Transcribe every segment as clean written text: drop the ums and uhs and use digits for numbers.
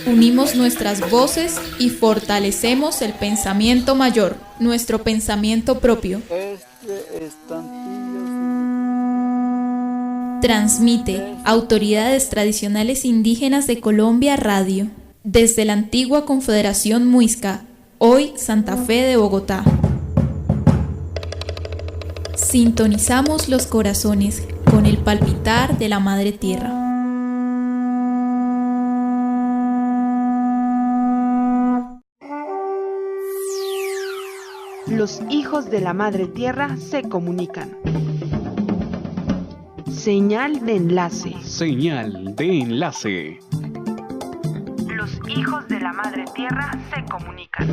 Unimos nuestras voces y fortalecemos el pensamiento mayor, nuestro pensamiento propio. Transmite Autoridades Tradicionales Indígenas de Colombia Radio, desde la antigua Confederación Muisca, hoy Santa Fe de Bogotá. Sintonizamos los corazones con el palpitar de la Madre Tierra. Los hijos de la Madre Tierra se comunican. Señal de enlace. Señal de enlace. Los hijos de la Madre Tierra se comunican.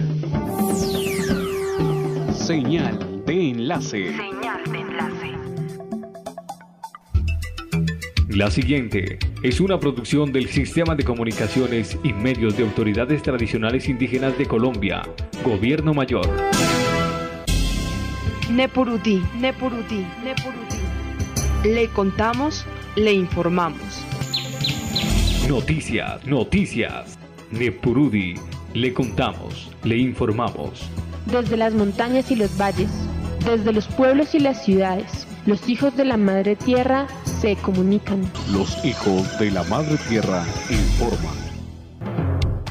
Señal de enlace. Señal de enlace. La siguiente es una producción del Sistema de Comunicaciones y Medios de Autoridades Tradicionales Indígenas de Colombia, Gobierno Mayor. Nepurutí, Nepurutí, Nepurutí. Le contamos, le informamos. Noticias, noticias. Nepurudi, le contamos, le informamos. Desde las montañas y los valles, desde los pueblos y las ciudades, los hijos de la Madre Tierra se comunican. Los hijos de la Madre Tierra informan.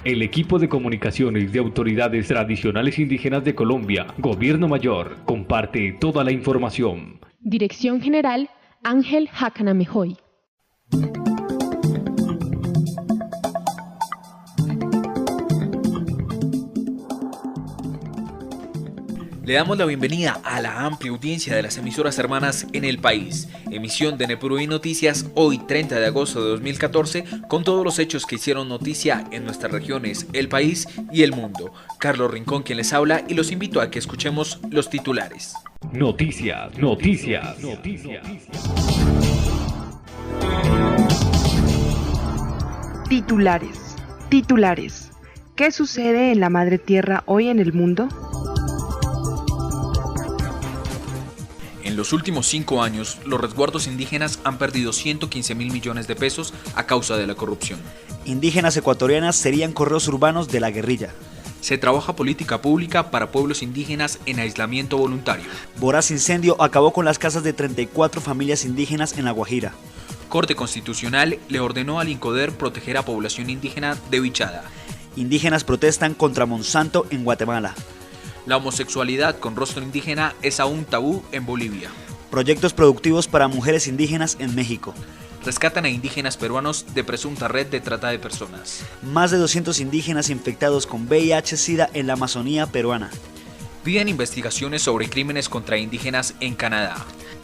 El equipo de comunicaciones de Autoridades Tradicionales Indígenas de Colombia, Gobierno Mayor, comparte toda la información. Dirección General, Ángel Jacanamejoy. Le damos la bienvenida a la amplia audiencia de las emisoras hermanas en el país. Emisión de Nepurudi Noticias hoy 30 de agosto de 2014 con todos los hechos que hicieron noticia en nuestras regiones, el país y el mundo. Carlos Rincón quien les habla y los invito a que escuchemos los titulares. Noticias, noticias, noticias. Titulares, titulares. ¿Qué sucede en la Madre Tierra hoy en el mundo? En los últimos 5 años, los resguardos indígenas han perdido 115.000 millones de pesos a causa de la corrupción. Indígenas ecuatorianas serían correos urbanos de la guerrilla. Se trabaja política pública para pueblos indígenas en aislamiento voluntario. Voraz incendio acabó con las casas de 34 familias indígenas en La Guajira. Corte Constitucional le ordenó al INCODER proteger a población indígena de Vichada. Indígenas protestan contra Monsanto en Guatemala. La homosexualidad con rostro indígena es aún tabú en Bolivia. Proyectos productivos para mujeres indígenas en México. Rescatan a indígenas peruanos de presunta red de trata de personas. Más de 200 indígenas infectados con VIH-Sida en la Amazonía peruana. Piden investigaciones sobre crímenes contra indígenas en Canadá.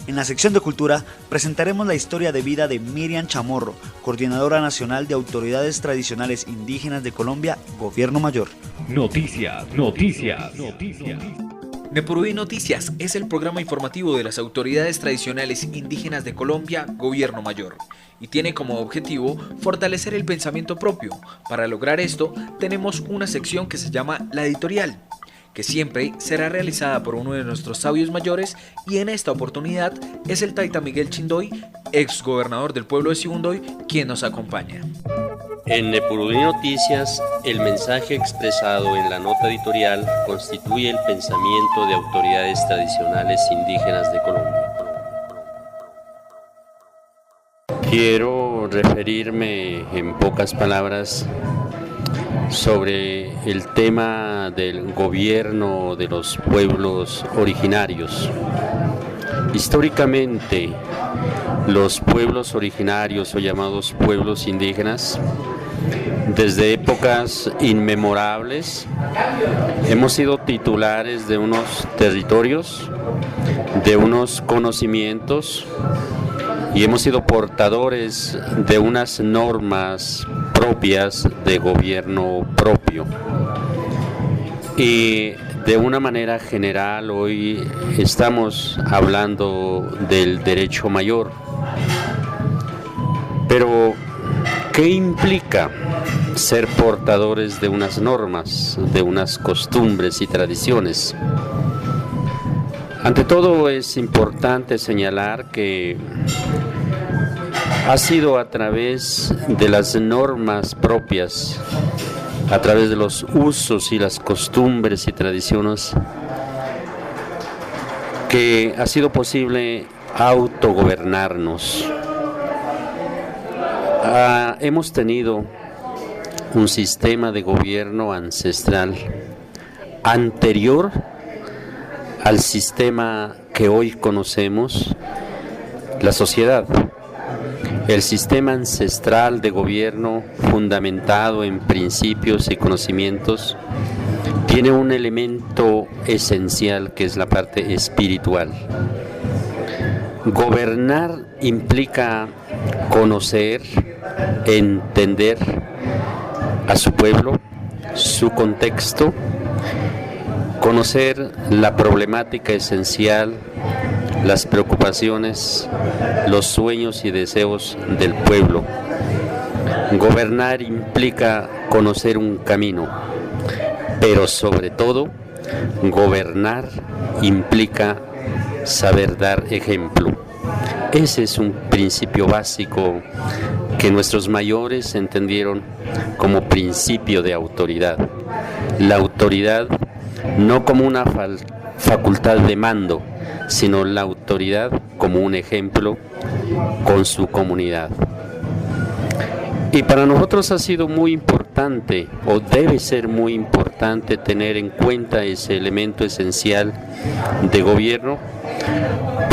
En la sección de Cultura presentaremos la historia de vida de Miriam Chamorro, Coordinadora Nacional de Autoridades Tradicionales Indígenas de Colombia, Gobierno Mayor. Noticias, noticias, noticias. Nepurudi Noticias es el programa informativo de las Autoridades Tradicionales Indígenas de Colombia, Gobierno Mayor, y tiene como objetivo fortalecer el pensamiento propio. Para lograr esto, tenemos una sección que se llama La Editorial, que siempre será realizada por uno de nuestros sabios mayores, y en esta oportunidad es el Taita Miguel Chindoy, ex gobernador del pueblo de Sibundoy, quien nos acompaña. En Nepurudi Noticias, el mensaje expresado en la nota editorial constituye el pensamiento de autoridades tradicionales indígenas de Colombia. Quiero referirme en pocas palabras sobre el tema del gobierno de los pueblos originarios. Históricamente, los pueblos originarios o llamados pueblos indígenas, desde épocas inmemorables, hemos sido titulares de unos territorios, de unos conocimientos y hemos sido portadores de unas normas propias de gobierno propio. Y de una manera general hoy estamos hablando del derecho mayor. Pero, ¿qué implica ser portadores de unas normas, de unas costumbres y tradiciones? Ante todo es importante señalar que ha sido a través de las normas propias, a través de los usos y las costumbres y tradiciones, que ha sido posible autogobernarnos. Hemos tenido un sistema de gobierno ancestral anterior al sistema que hoy conocemos, la sociedad. El sistema ancestral de gobierno fundamentado en principios y conocimientos tiene un elemento esencial que es la parte espiritual. Gobernar implica conocer, entender a su pueblo, su contexto, conocer la problemática esencial, las preocupaciones, los sueños y deseos del pueblo. Gobernar implica conocer un camino, pero sobre todo, gobernar implica saber dar ejemplo. Ese es un principio básico que nuestros mayores entendieron como principio de autoridad. La autoridad no como una facultad de mando, sino la autoridad como un ejemplo con su comunidad. Y para nosotros ha sido muy importante, o debe ser muy importante, tener en cuenta ese elemento esencial de gobierno,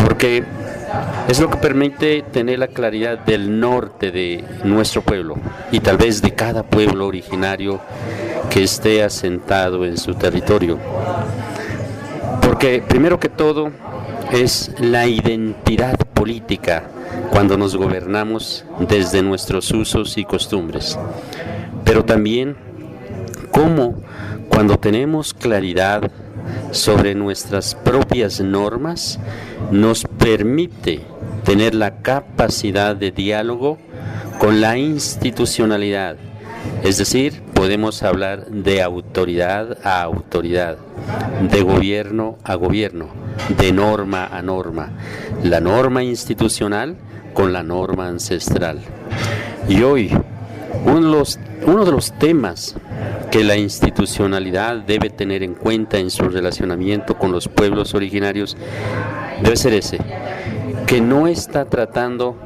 porque es lo que permite tener la claridad del norte de nuestro pueblo y tal vez de cada pueblo originario que esté asentado en su territorio. Porque primero que todo es la identidad política cuando nos gobernamos desde nuestros usos y costumbres, pero también cómo cuando tenemos claridad sobre nuestras propias normas nos permite tener la capacidad de diálogo con la institucionalidad, es decir, podemos hablar de autoridad a autoridad, de gobierno a gobierno, de norma a norma, la norma institucional con la norma ancestral. Y hoy, uno de los temas que la institucionalidad debe tener en cuenta en su relacionamiento con los pueblos originarios debe ser ese, que no está tratando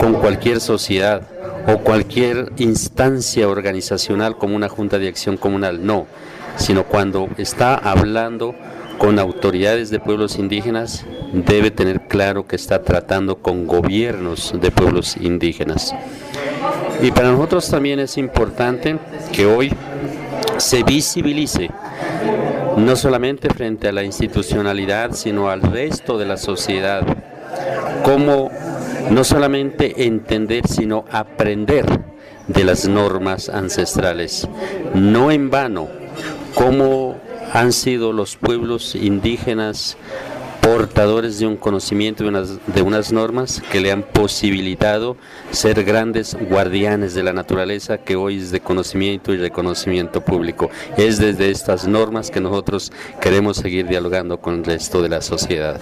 con cualquier sociedad o cualquier instancia organizacional como una junta de acción comunal, no, sino cuando está hablando con autoridades de pueblos indígenas, debe tener claro que está tratando con gobiernos de pueblos indígenas. Y para nosotros también es importante que hoy se visibilice, no solamente frente a la institucionalidad, sino al resto de la sociedad, cómo no solamente entender, sino aprender de las normas ancestrales. No en vano, cómo han sido los pueblos indígenas portadores de un conocimiento de unas normas que le han posibilitado ser grandes guardianes de la naturaleza, que hoy es de conocimiento y reconocimiento público. Es desde estas normas que nosotros queremos seguir dialogando con el resto de la sociedad.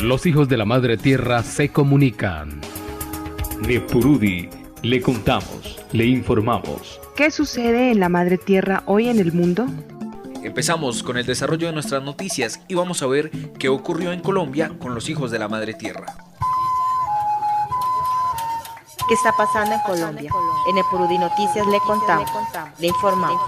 Los hijos de la Madre Tierra se comunican. De Purudi le contamos, le informamos. ¿Qué sucede en la Madre Tierra hoy en el mundo? Empezamos con el desarrollo de nuestras noticias y vamos a ver qué ocurrió en Colombia con los hijos de la Madre Tierra. ¿Qué está pasando en Colombia? En Epurudi Noticias le contamos, le informamos.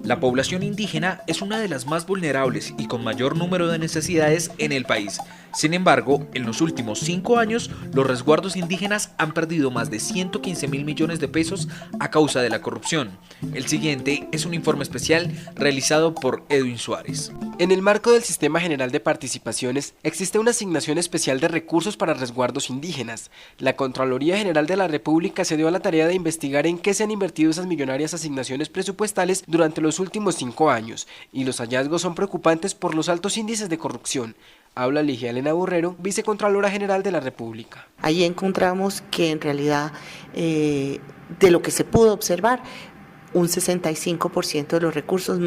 La población indígena es una de las más vulnerables y con mayor número de necesidades en el país. Sin embargo, en los últimos 5 años, los resguardos indígenas han perdido más de 115.000 millones de pesos a causa de la corrupción. El siguiente es un informe especial realizado por Edwin Suárez. En el marco del Sistema General de Participaciones, existe una asignación especial de recursos para resguardos indígenas. La Contraloría General de la República se dio a la tarea de investigar en qué se han invertido esas millonarias asignaciones presupuestales durante los últimos 5 años, y los hallazgos son preocupantes por los altos índices de corrupción. Habla Ligia Elena Borrero, Vicecontralora General de la República. Allí encontramos que en realidad de lo que se pudo observar, un 65% de los recursos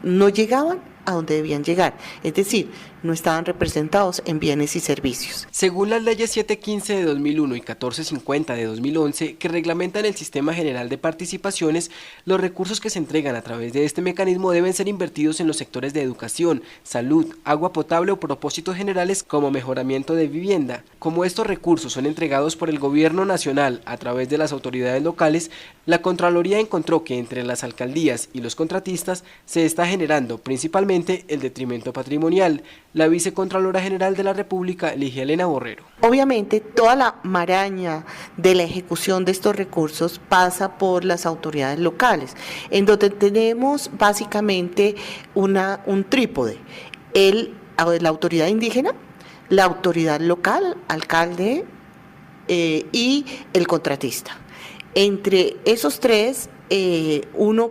no llegaban a donde debían llegar, es decir, no estaban representados en bienes y servicios. Según las leyes 715 de 2001 y 1450 de 2011, que reglamentan el Sistema General de Participaciones, los recursos que se entregan a través de este mecanismo deben ser invertidos en los sectores de educación, salud, agua potable o propósitos generales como mejoramiento de vivienda. Como estos recursos son entregados por el Gobierno Nacional a través de las autoridades locales, la Contraloría encontró que entre las alcaldías y los contratistas se está generando principalmente el detrimento patrimonial. La Vicecontralora General de la República, Ligia Elena Borrero. Obviamente, toda la maraña de la ejecución de estos recursos pasa por las autoridades locales, en donde tenemos básicamente un trípode, la autoridad indígena, la autoridad local, alcalde y el contratista. Entre esos tres, uno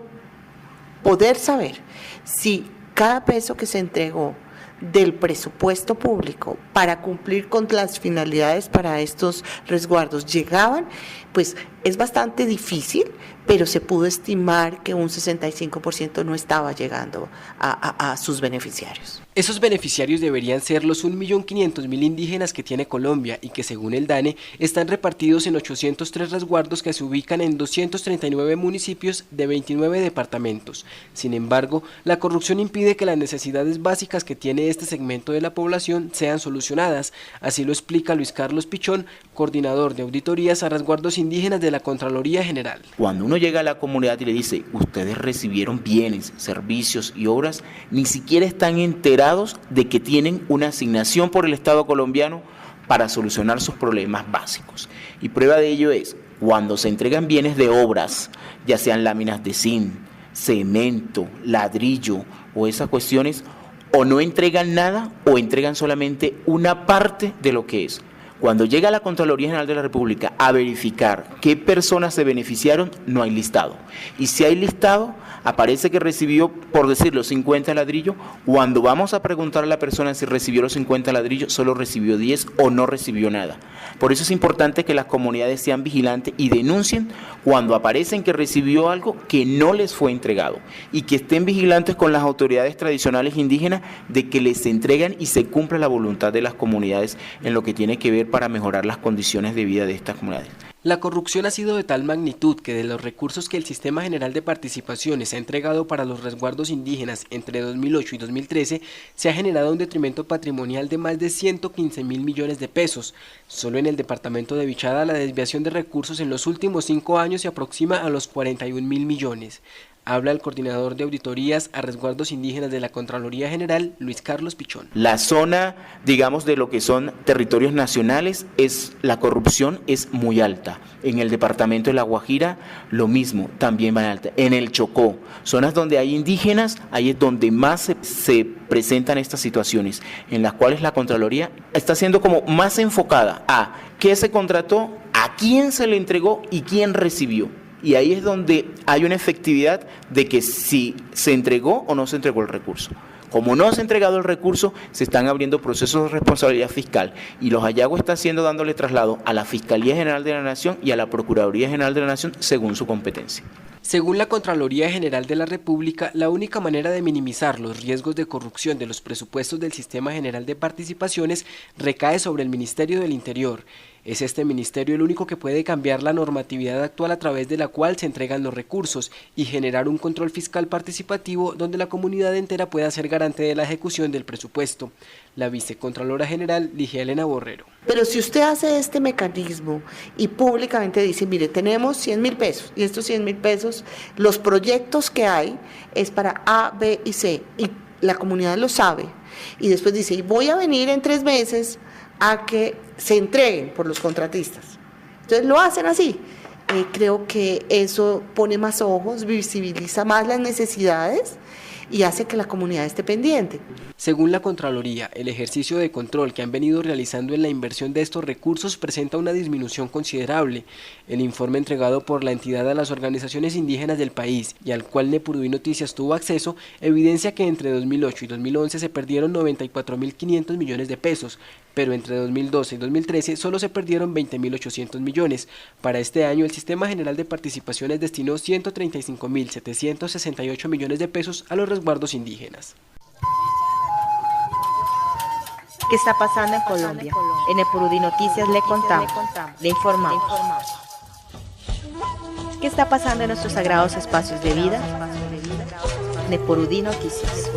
poder saber si cada peso que se entregó del presupuesto público para cumplir con las finalidades para estos resguardos llegaban, pues es bastante difícil, pero se pudo estimar que un 65% no estaba llegando a sus beneficiarios. Esos beneficiarios deberían ser los 1.500.000 indígenas que tiene Colombia y que según el DANE están repartidos en 803 resguardos que se ubican en 239 municipios de 29 departamentos. Sin embargo, la corrupción impide que las necesidades básicas que tiene este segmento de la población sean solucionadas. Así lo explica Luis Carlos Pichón, coordinador de auditorías a resguardos indígenas de la Contraloría General. Cuando uno llega a la comunidad y le dice, ustedes recibieron bienes, servicios y obras, ni siquiera están enterados de que tienen una asignación por el Estado colombiano para solucionar sus problemas básicos. Y prueba de ello es cuando se entregan bienes de obras, ya sean láminas de zinc, cemento, ladrillo o esas cuestiones, o no entregan nada o entregan solamente una parte de lo que es. Cuando llega la Contraloría General de la República a verificar qué personas se beneficiaron, no hay listado. Y si hay listado, aparece que recibió, por decirlo, 50 ladrillos. Cuando vamos a preguntar a la persona si recibió los 50 ladrillos, solo recibió 10 o no recibió nada. Por eso es importante que las comunidades sean vigilantes y denuncien cuando aparecen que recibió algo que no les fue entregado. Y que estén vigilantes con las autoridades tradicionales indígenas de que les entregan y se cumpla la voluntad de las comunidades en lo que tiene que ver para mejorar las condiciones de vida de estas comunidades. La corrupción ha sido de tal magnitud que de los recursos que el Sistema General de Participaciones ha entregado para los resguardos indígenas entre 2008 y 2013, se ha generado un detrimento patrimonial de más de 115.000 millones de pesos. Solo en el departamento de Vichada la desviación de recursos en los últimos 5 años se aproxima a los 41.000 millones. Habla el coordinador de auditorías a resguardos indígenas de la Contraloría General, Luis Carlos Pichón. La zona, digamos, de lo que son territorios nacionales, la corrupción es muy alta. En el departamento de La Guajira, lo mismo, también va alta. En el Chocó, zonas donde hay indígenas, ahí es donde más se presentan estas situaciones, en las cuales la Contraloría está siendo como más enfocada a qué se contrató, a quién se le entregó y quién recibió. Y ahí es donde hay una efectividad de que si se entregó o no se entregó el recurso. Como no se ha entregado el recurso, se están abriendo procesos de responsabilidad fiscal y los hallazgos están dándole traslado a la Fiscalía General de la Nación y a la Procuraduría General de la Nación según su competencia. Según la Contraloría General de la República, la única manera de minimizar los riesgos de corrupción de los presupuestos del Sistema General de Participaciones recae sobre el Ministerio del Interior. Es este ministerio el único que puede cambiar la normatividad actual a través de la cual se entregan los recursos y generar un control fiscal participativo donde la comunidad entera pueda ser garante de la ejecución del presupuesto. La Vicecontralora General, Ligia Elena Borrero. Pero si usted hace este mecanismo y públicamente dice, mire, tenemos 100.000 pesos y estos 100.000 pesos, los proyectos que hay es para A, B y C y la comunidad lo sabe y después dice, y voy a venir en 3 meses a que se entreguen por los contratistas. Entonces lo hacen así. Creo que eso pone más ojos, visibiliza más las necesidades y hace que la comunidad esté pendiente. Según la Contraloría, el ejercicio de control que han venido realizando en la inversión de estos recursos presenta una disminución considerable. El informe entregado por la entidad a las organizaciones indígenas del país y al cual Nepurudí Noticias tuvo acceso, evidencia que entre 2008 y 2011 se perdieron 94.500 millones de pesos, pero entre 2012 y 2013 solo se perdieron 20.800 millones. Para este año, el Sistema General de Participaciones destinó 135.768 millones de pesos a los resguardos indígenas. ¿Qué está pasando en Colombia? En Epurudí Noticias le contamos, le informamos. ¿Qué está pasando en nuestros sagrados espacios de vida? En Epurudí Noticias.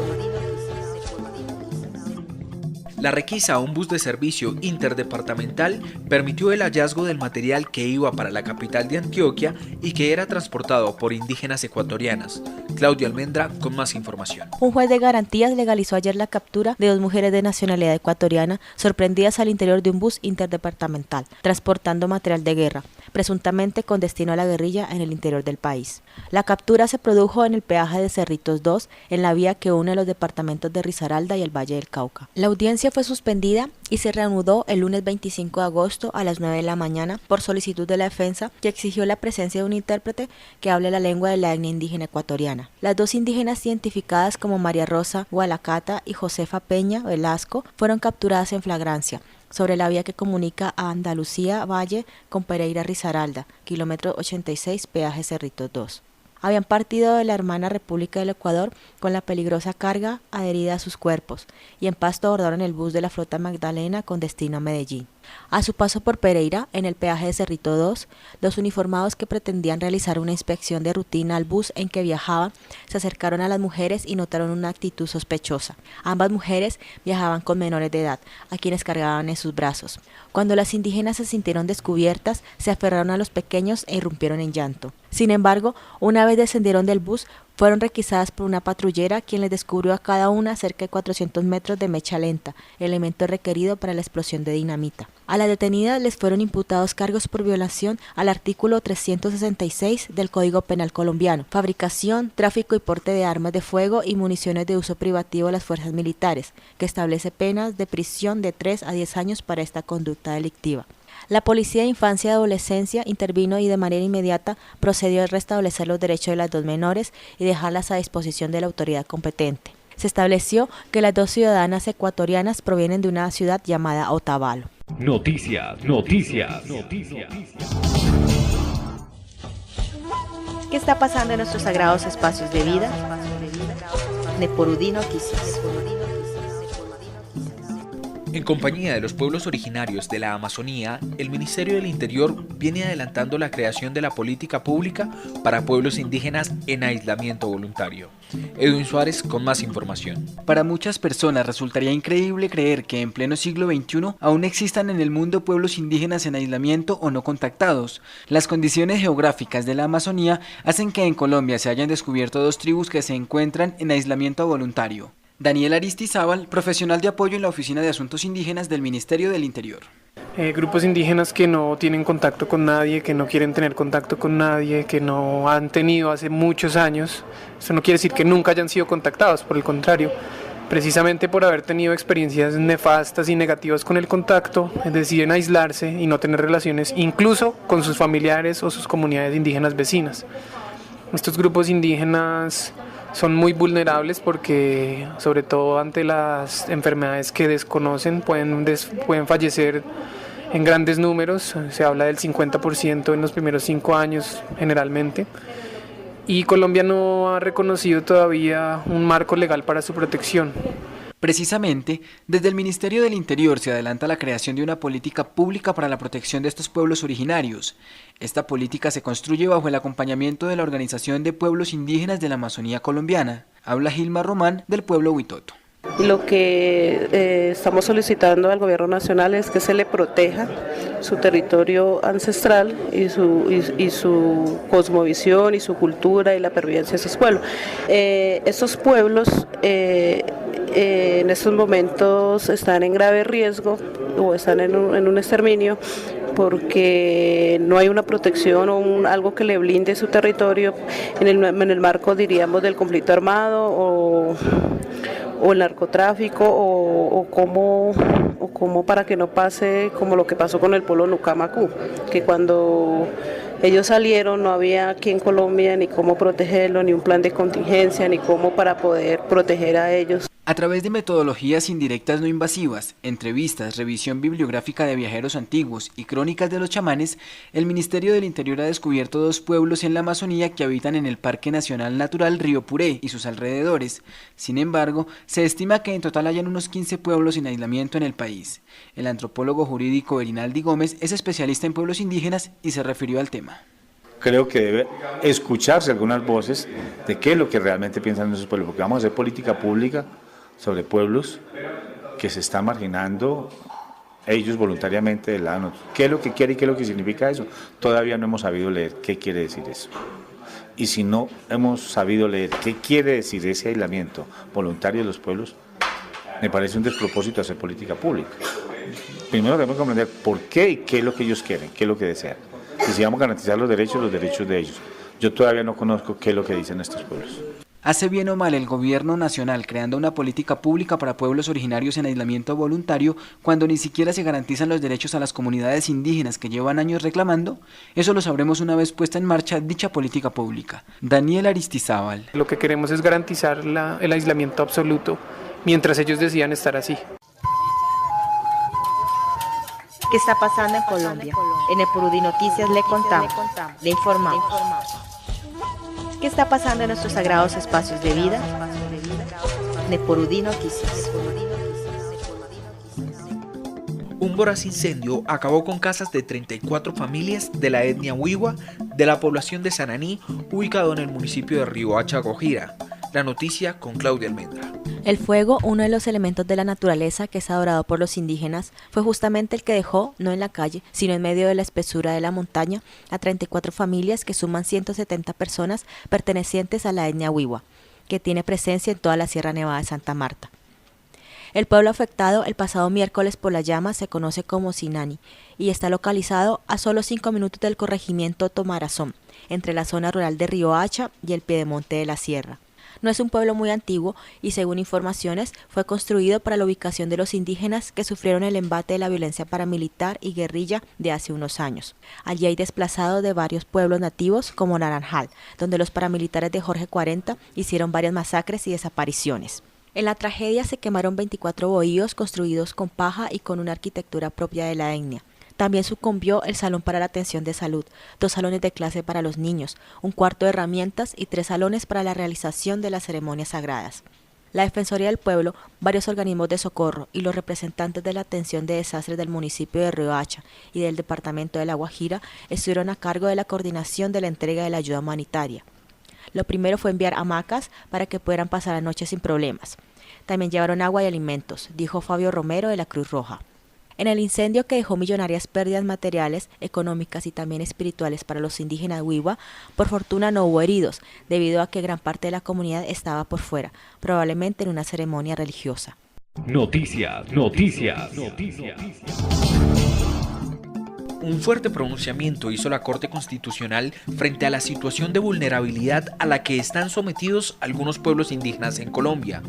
La requisa a un bus de servicio interdepartamental permitió el hallazgo del material que iba para la capital de Antioquia y que era transportado por indígenas ecuatorianas. Claudio Almendra con más información. Un juez de garantías legalizó ayer la captura de 2 mujeres de nacionalidad ecuatoriana sorprendidas al interior de un bus interdepartamental, transportando material de guerra, presuntamente con destino a la guerrilla en el interior del país. La captura se produjo en el peaje de Cerritos 2, en la vía que une los departamentos de Risaralda y el Valle del Cauca. La audiencia fue suspendida y se reanudó el lunes 25 de agosto a las 9 de la mañana por solicitud de la defensa, que exigió la presencia de un intérprete que hable la lengua de la etnia indígena ecuatoriana. Las 2 indígenas identificadas como María Rosa Gualacata y Josefa Peña Velasco fueron capturadas en flagrancia sobre la vía que comunica a Andalucía Valle con Pereira Risaralda, kilómetro 86, peaje Cerritos 2. Habían partido de la hermana República del Ecuador con la peligrosa carga adherida a sus cuerpos y en Pasto abordaron el bus de la flota Magdalena con destino a Medellín. A su paso por Pereira, en el peaje de Cerrito 2, los uniformados que pretendían realizar una inspección de rutina al bus en que viajaban se acercaron a las mujeres y notaron una actitud sospechosa. Ambas mujeres viajaban con menores de edad, a quienes cargaban en sus brazos. Cuando las indígenas se sintieron descubiertas, se aferraron a los pequeños e irrumpieron en llanto. Sin embargo, una vez descendieron del bus, fueron requisadas por una patrullera, quien les descubrió a cada una cerca de 400 metros de mecha lenta, elemento requerido para la explosión de dinamita. A las detenidas les fueron imputados cargos por violación al artículo 366 del Código Penal colombiano, fabricación, tráfico y porte de armas de fuego y municiones de uso privativo de las fuerzas militares, que establece penas de prisión de 3 a 10 años para esta conducta delictiva. La Policía de Infancia y Adolescencia intervino y de manera inmediata procedió a restablecer los derechos de las 2 menores y dejarlas a disposición de la autoridad competente. Se estableció que las 2 ciudadanas ecuatorianas provienen de una ciudad llamada Otavalo. Noticias. ¿Qué está pasando en nuestros sagrados espacios de vida? En Epurudí Noticias. En compañía de los pueblos originarios de la Amazonía, el Ministerio del Interior viene adelantando la creación de la política pública para pueblos indígenas en aislamiento voluntario. Edwin Suárez con más información. Para muchas personas resultaría increíble creer que en pleno siglo XXI aún existan en el mundo pueblos indígenas en aislamiento o no contactados. Las condiciones geográficas de la Amazonía hacen que en Colombia se hayan descubierto 2 tribus que se encuentran en aislamiento voluntario. Daniel Aristizábal, profesional de apoyo en la Oficina de Asuntos Indígenas del Ministerio del Interior. Grupos indígenas que no tienen contacto con nadie, que no quieren tener contacto con nadie, que no han tenido hace muchos años. Eso no quiere decir que nunca hayan sido contactados, por el contrario. Precisamente por haber tenido experiencias nefastas y negativas con el contacto, deciden aislarse y no tener relaciones incluso con sus familiares o sus comunidades indígenas vecinas. Estos grupos indígenas son muy vulnerables porque, sobre todo ante las enfermedades que desconocen, pueden fallecer en grandes números. Se habla del 50% en los primeros 5 años generalmente. Y Colombia no ha reconocido todavía un marco legal para su protección. Precisamente, desde el Ministerio del Interior se adelanta la creación de una política pública para la protección de estos pueblos originarios. Esta política se construye bajo el acompañamiento de la Organización de Pueblos Indígenas de la Amazonía Colombiana. Habla Gilma Román del pueblo Huitoto. Lo que estamos solicitando al gobierno nacional es que se le proteja su territorio ancestral y su cosmovisión y su cultura y la pervivencia de esos pueblos. Estos pueblos en estos momentos están en grave riesgo o están en un exterminio porque no hay una protección o algo que le blinde su territorio en el marco, diríamos, del conflicto armado o el narcotráfico o como para que no pase como lo que pasó con el pueblo Nucamacú, que cuando Ellos salieron, no había aquí en Colombia ni cómo protegerlo, ni un plan de contingencia, ni cómo para poder proteger a ellos. A través de metodologías indirectas no invasivas, entrevistas, revisión bibliográfica de viajeros antiguos y crónicas de los chamanes, el Ministerio del Interior ha descubierto 2 pueblos en la Amazonía que habitan en el Parque Nacional Natural Río Puré y sus alrededores. Sin embargo, se estima que en total hayan unos 15 pueblos en aislamiento en el país. El antropólogo jurídico Erinaldi Gómez es especialista en pueblos indígenas y se refirió al tema. Creo que debe escucharse algunas voces de qué es lo que realmente piensan esos pueblos, porque vamos a hacer política pública sobre pueblos que se están marginando ellos voluntariamente del lado de nosotros. ¿Qué es lo que quiere y qué es lo que significa eso? Todavía no hemos sabido leer qué quiere decir eso. Y si no hemos sabido leer qué quiere decir ese aislamiento voluntario de los pueblos, me parece un despropósito hacer política pública. Primero tenemos que comprender por qué y qué es lo que ellos quieren, qué es lo que desean. Y si vamos a garantizar los derechos de ellos. Yo todavía no conozco qué es lo que dicen estos pueblos. ¿Hace bien o mal el gobierno nacional creando una política pública para pueblos originarios en aislamiento voluntario cuando ni siquiera se garantizan los derechos a las comunidades indígenas que llevan años reclamando? Eso lo sabremos una vez puesta en marcha dicha política pública. Daniel Aristizábal. Lo que queremos es garantizar el aislamiento absoluto mientras ellos decidan estar así. ¿Qué está pasando en Colombia? En Epurudí Noticias le contamos, le informamos. ¿Qué está pasando en nuestros sagrados espacios de vida? En Epurudí Noticias. Un voraz incendio acabó con casas de 34 familias de la etnia Wiwa de la población de Sananí, ubicado en el municipio de Riohacha, Guajira. La noticia con Claudia Almendra. El fuego, uno de los elementos de la naturaleza que es adorado por los indígenas, fue justamente el que dejó, no en la calle, sino en medio de la espesura de la montaña, a 34 familias que suman 170 personas pertenecientes a la etnia Wiwa, que tiene presencia en toda la Sierra Nevada de Santa Marta. El pueblo afectado el pasado miércoles por las llamas se conoce como Sinani y está localizado a solo 5 minutos del corregimiento Tomarazón, entre la zona rural de Riohacha y el piedemonte de la sierra. No es un pueblo muy antiguo y, según informaciones, fue construido para la ubicación de los indígenas que sufrieron el embate de la violencia paramilitar y guerrilla de hace unos años. Allí hay desplazados de varios pueblos nativos como Naranjal, donde los paramilitares de Jorge 40 hicieron varias masacres y desapariciones. En la tragedia se quemaron 24 bohíos construidos con paja y con una arquitectura propia de la etnia. También sucumbió el salón para la atención de salud, 2 salones de clase para los niños, un cuarto de herramientas y 3 salones para la realización de las ceremonias sagradas. La Defensoría del Pueblo, varios organismos de socorro y los representantes de la atención de desastres del municipio de Riohacha y del departamento de La Guajira estuvieron a cargo de la coordinación de la entrega de la ayuda humanitaria. Lo primero fue enviar hamacas para que pudieran pasar la noche sin problemas. También llevaron agua y alimentos, dijo Fabio Romero de la Cruz Roja. En el incendio que dejó millonarias pérdidas materiales, económicas y también espirituales para los indígenas Wiwa, por fortuna no hubo heridos, debido a que gran parte de la comunidad estaba por fuera, probablemente en una ceremonia religiosa. Noticias. Un fuerte pronunciamiento hizo la Corte Constitucional frente a la situación de vulnerabilidad a la que están sometidos algunos pueblos indígenas en Colombia.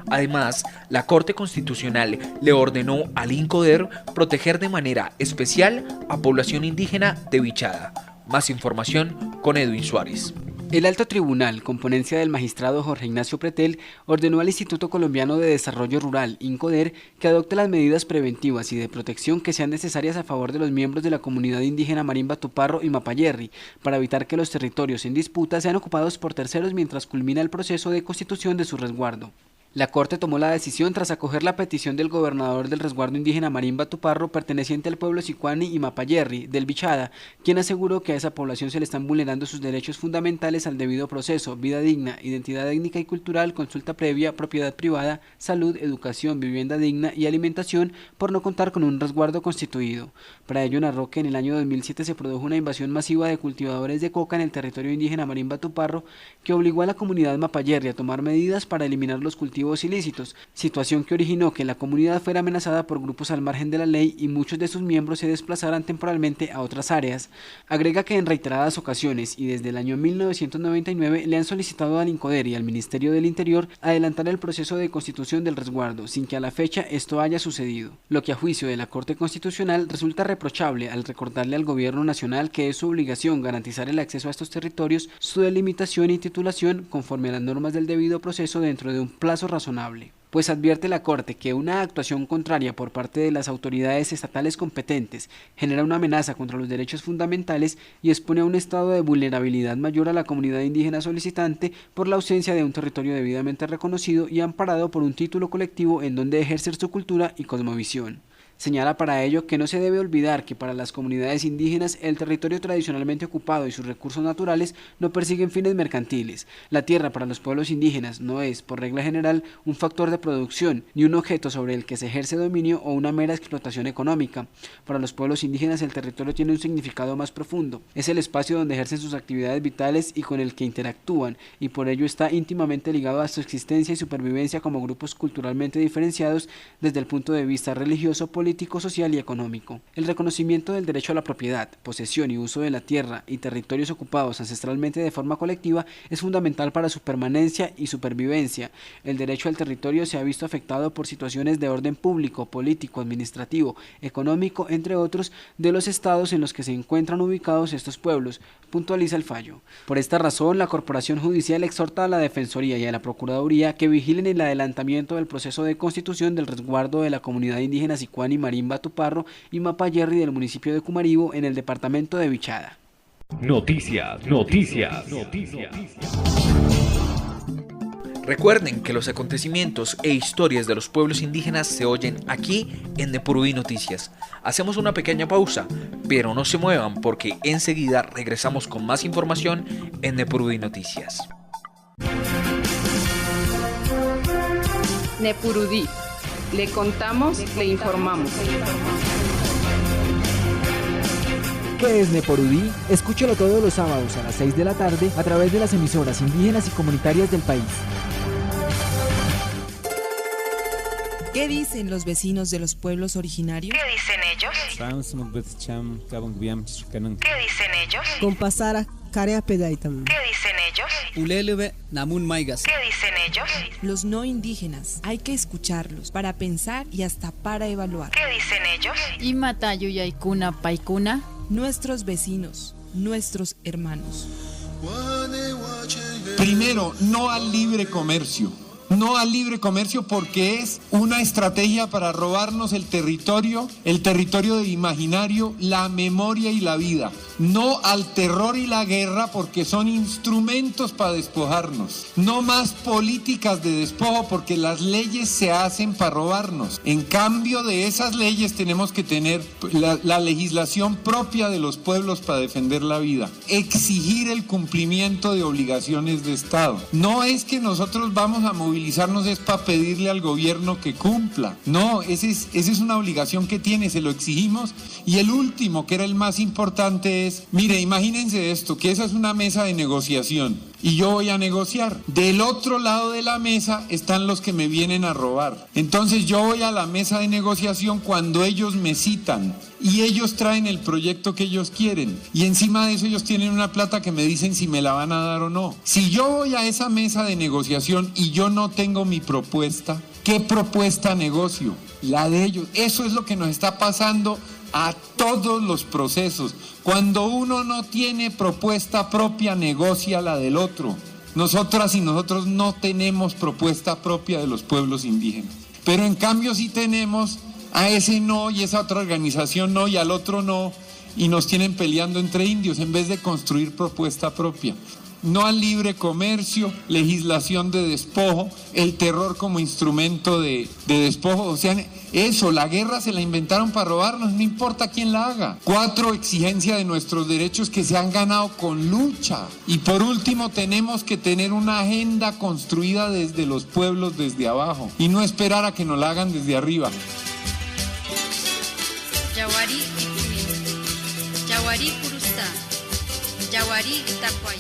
Además, la Corte Constitucional le ordenó al INCODER proteger de manera especial a población indígena de Vichada. Más información con Edwin Suárez. El Alto Tribunal, con ponencia del magistrado Jorge Ignacio Pretel, ordenó al Instituto Colombiano de Desarrollo Rural, INCODER, que adopte las medidas preventivas y de protección que sean necesarias a favor de los miembros de la comunidad indígena Marimba Tuparro y Mapayerri, para evitar que los territorios en disputa sean ocupados por terceros mientras culmina el proceso de constitución de su resguardo. La Corte tomó la decisión tras acoger la petición del gobernador del resguardo indígena Marimba Tuparro, perteneciente al pueblo Sicuani y Mapayerri, del Vichada, quien aseguró que a esa población se le están vulnerando sus derechos fundamentales al debido proceso, vida digna, identidad étnica y cultural, consulta previa, propiedad privada, salud, educación, vivienda digna y alimentación, por no contar con un resguardo constituido. Para ello narró que en el año 2007 se produjo una invasión masiva de cultivadores de coca en el territorio indígena Marimba Tuparro, que obligó a la comunidad Mapayerri a tomar medidas para eliminar los cultivos cultivos ilícitos, situación que originó que la comunidad fuera amenazada por grupos al margen de la ley y muchos de sus miembros se desplazaran temporalmente a otras áreas. Agrega que en reiteradas ocasiones y desde el año 1999 le han solicitado al INCODER y al Ministerio del Interior adelantar el proceso de constitución del resguardo, sin que a la fecha esto haya sucedido, lo que a juicio de la Corte Constitucional resulta reprochable al recordarle al Gobierno Nacional que es su obligación garantizar el acceso a estos territorios, su delimitación y titulación conforme a las normas del debido proceso dentro de un plazo razonable. Pues advierte la Corte que una actuación contraria por parte de las autoridades estatales competentes genera una amenaza contra los derechos fundamentales y expone a un estado de vulnerabilidad mayor a la comunidad indígena solicitante por la ausencia de un territorio debidamente reconocido y amparado por un título colectivo en donde ejercer su cultura y cosmovisión. Señala para ello que no se debe olvidar que para las comunidades indígenas el territorio tradicionalmente ocupado y sus recursos naturales no persiguen fines mercantiles. La tierra para los pueblos indígenas no es, por regla general, un factor de producción ni un objeto sobre el que se ejerce dominio o una mera explotación económica. Para los pueblos indígenas el territorio tiene un significado más profundo. Es el espacio donde ejercen sus actividades vitales y con el que interactúan, y por ello está íntimamente ligado a su existencia y supervivencia como grupos culturalmente diferenciados desde el punto de vista religioso, político, social y económico. El reconocimiento del derecho a la propiedad, posesión y uso de la tierra y territorios ocupados ancestralmente de forma colectiva es fundamental para su permanencia y supervivencia. El derecho al territorio se ha visto afectado por situaciones de orden público, político, administrativo, económico, entre otros, de los estados en los que se encuentran ubicados estos pueblos, puntualiza el fallo. Por esta razón, la Corporación Judicial exhorta a la Defensoría y a la Procuraduría que vigilen el adelantamiento del proceso de constitución del resguardo de la comunidad indígena Sicuani, Marimba, Tuparro y Mapayerri del municipio de Cumaribo en el departamento de Vichada. Noticias. Recuerden que los acontecimientos e historias de los pueblos indígenas se oyen aquí en Nepurudí Noticias. Hacemos una pequeña pausa, pero no se muevan porque enseguida regresamos con más información en Nepurudí Noticias. Nepurudí. Le contamos, le informamos. ¿Qué es Nepurudí? Escúchalo todos los sábados a las 6 de la tarde a través de las emisoras indígenas y comunitarias del país. ¿Qué dicen los vecinos de los pueblos originarios? ¿Qué dicen ellos? ¿Qué dicen ellos? Compasara Karea Pedaitam. ¿Qué dicen ellos? Ulelube Namun Maigas. ¿Qué dicen ellos? Los no indígenas, hay que escucharlos para pensar y hasta para evaluar. ¿Qué dicen ellos? Imatayu Yaikuna Paikuna. Nuestros vecinos, nuestros hermanos. Primero, no al libre comercio. No al libre comercio porque es una estrategia para robarnos el territorio del imaginario, la memoria y la vida. No al terror y la guerra porque son instrumentos para despojarnos. No más políticas de despojo porque las leyes se hacen para robarnos. En cambio de esas leyes tenemos que tener la legislación propia de los pueblos para defender la vida. Exigir el cumplimiento de obligaciones de Estado. No es que nosotros vamos a movilizarnos es para pedirle al gobierno que cumpla. No, esa es una obligación que tiene, se lo exigimos. Y el último, que era el más importante, es, mire, imagínense esto, que esa es una mesa de negociación y yo voy a negociar. Del otro lado de la mesa están los que me vienen a robar. Entonces yo voy a la mesa de negociación cuando ellos me citan y ellos traen el proyecto que ellos quieren y encima de eso ellos tienen una plata que me dicen si me la van a dar o no. Si yo voy a esa mesa de negociación y yo no tengo mi propuesta, ¿qué propuesta negocio? La de ellos. Eso es lo que nos está pasando a todos los procesos. Cuando uno no tiene propuesta propia, negocia la del otro. Nosotras y nosotros no tenemos propuesta propia de los pueblos indígenas. Pero en cambio sí tenemos a ese no y esa otra organización no y al otro no. Y nos tienen peleando entre indios en vez de construir propuesta propia. No al libre comercio, legislación de despojo, el terror como instrumento de despojo. O sea, eso, la guerra se la inventaron para robarnos, no importa quién la haga. 4, exigencia de nuestros derechos que se han ganado con lucha. Y por último, tenemos que tener una agenda construida desde los pueblos, desde abajo, y no esperar a que nos la hagan desde arriba. Yawari Yawari Kurusta Yawari Tapuay.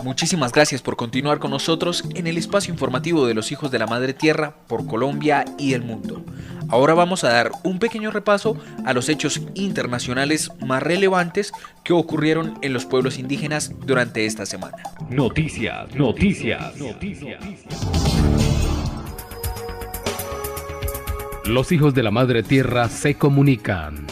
Muchísimas gracias por continuar con nosotros en el espacio informativo de los hijos de la Madre Tierra por Colombia y el mundo. Ahora vamos a dar un pequeño repaso a los hechos internacionales más relevantes que ocurrieron en los pueblos indígenas durante esta semana. Noticias. Los hijos de la Madre Tierra se comunican.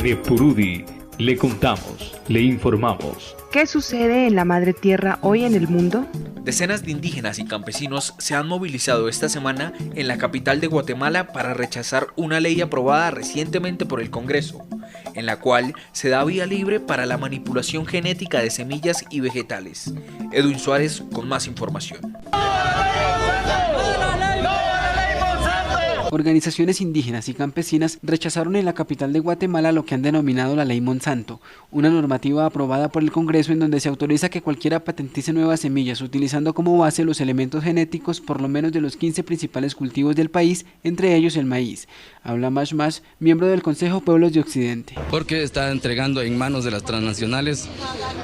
De Purudi le contamos, le informamos. ¿Qué sucede en la Madre Tierra hoy en el mundo? Decenas de indígenas y campesinos se han movilizado esta semana en la capital de Guatemala para rechazar una ley aprobada recientemente por el Congreso, en la cual se da vía libre para la manipulación genética de semillas y vegetales. Edwin Suárez con más información. Organizaciones indígenas y campesinas rechazaron en la capital de Guatemala lo que han denominado la Ley Monsanto, una normativa aprobada por el Congreso en donde se autoriza que cualquiera patentice nuevas semillas utilizando como base los elementos genéticos por lo menos de los 15 principales cultivos del país, entre ellos el maíz. Habla Mash Mash, miembro del Consejo Pueblos de Occidente. Porque está entregando en manos de las transnacionales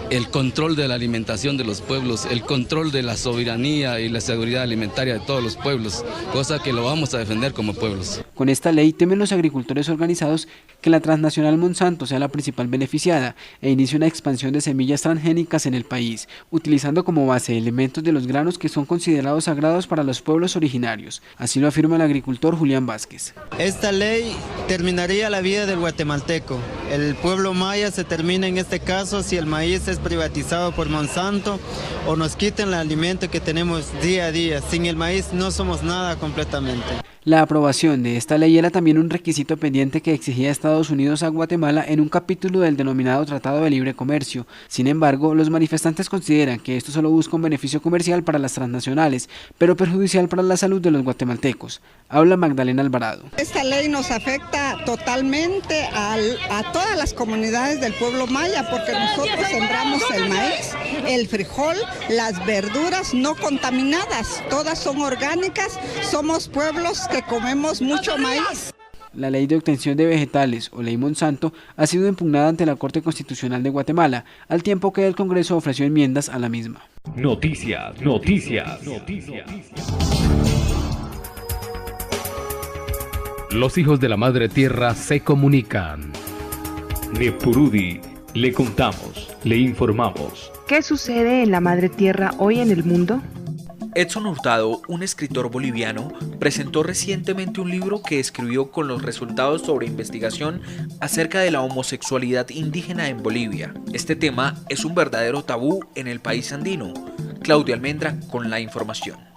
el control de la alimentación de los pueblos, el control de la soberanía y la seguridad alimentaria de todos los pueblos, cosa que lo vamos a defender como pueblos. Con esta ley temen los agricultores organizados que la transnacional Monsanto sea la principal beneficiada e inicie una expansión de semillas transgénicas en el país, utilizando como base elementos de los granos que son considerados sagrados para los pueblos originarios. Así lo afirma el agricultor Julián Vázquez. Esta ley terminaría la vida del guatemalteco. El pueblo maya se termina en este caso si el maíz es privatizado por Monsanto o nos quitan el alimento que tenemos día a día. Sin el maíz no somos nada completamente. La aprobación de esta ley era también un requisito pendiente que exigía Estados Unidos a Guatemala en un capítulo del denominado Tratado de Libre Comercio. Sin embargo, los manifestantes consideran que esto solo busca un beneficio comercial para las transnacionales, pero perjudicial para la salud de los guatemaltecos. Habla Magdalena Alvarado. Esta ley nos afecta totalmente a todas las comunidades del pueblo maya porque nosotros sembramos el maíz, el frijol, las verduras no contaminadas, todas son orgánicas, somos pueblos que comemos mucho maíz. La ley de obtención de vegetales o ley Monsanto ha sido impugnada ante la Corte Constitucional de Guatemala, al tiempo que el Congreso ofreció enmiendas a la misma. Noticias. Los hijos de la Madre Tierra se comunican. De Purudi le contamos, le informamos. ¿Qué sucede en la Madre Tierra hoy en el mundo? Edson Hurtado, un escritor boliviano, presentó recientemente un libro que escribió con los resultados sobre investigación acerca de la homosexualidad indígena en Bolivia. Este tema es un verdadero tabú en el país andino. Claudia Almendra con la información.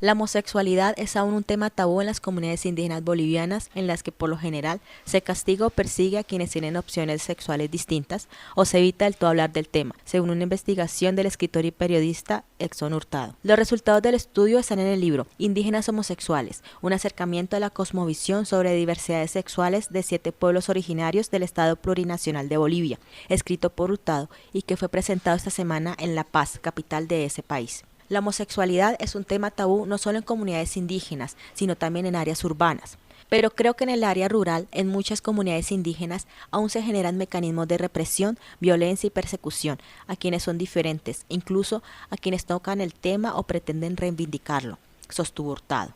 La homosexualidad es aún un tema tabú en las comunidades indígenas bolivianas, en las que por lo general se castiga o persigue a quienes tienen opciones sexuales distintas o se evita del todo hablar del tema, según una investigación del escritor y periodista Edson Hurtado. Los resultados del estudio están en el libro Indígenas homosexuales, un acercamiento a la cosmovisión sobre diversidades sexuales de 7 pueblos originarios del Estado Plurinacional de Bolivia, escrito por Hurtado y que fue presentado esta semana en La Paz, capital de ese país. La homosexualidad es un tema tabú no solo en comunidades indígenas, sino también en áreas urbanas. Pero creo que en el área rural, en muchas comunidades indígenas, aún se generan mecanismos de represión, violencia y persecución a quienes son diferentes, incluso a quienes tocan el tema o pretenden reivindicarlo, sostuvo Hurtado.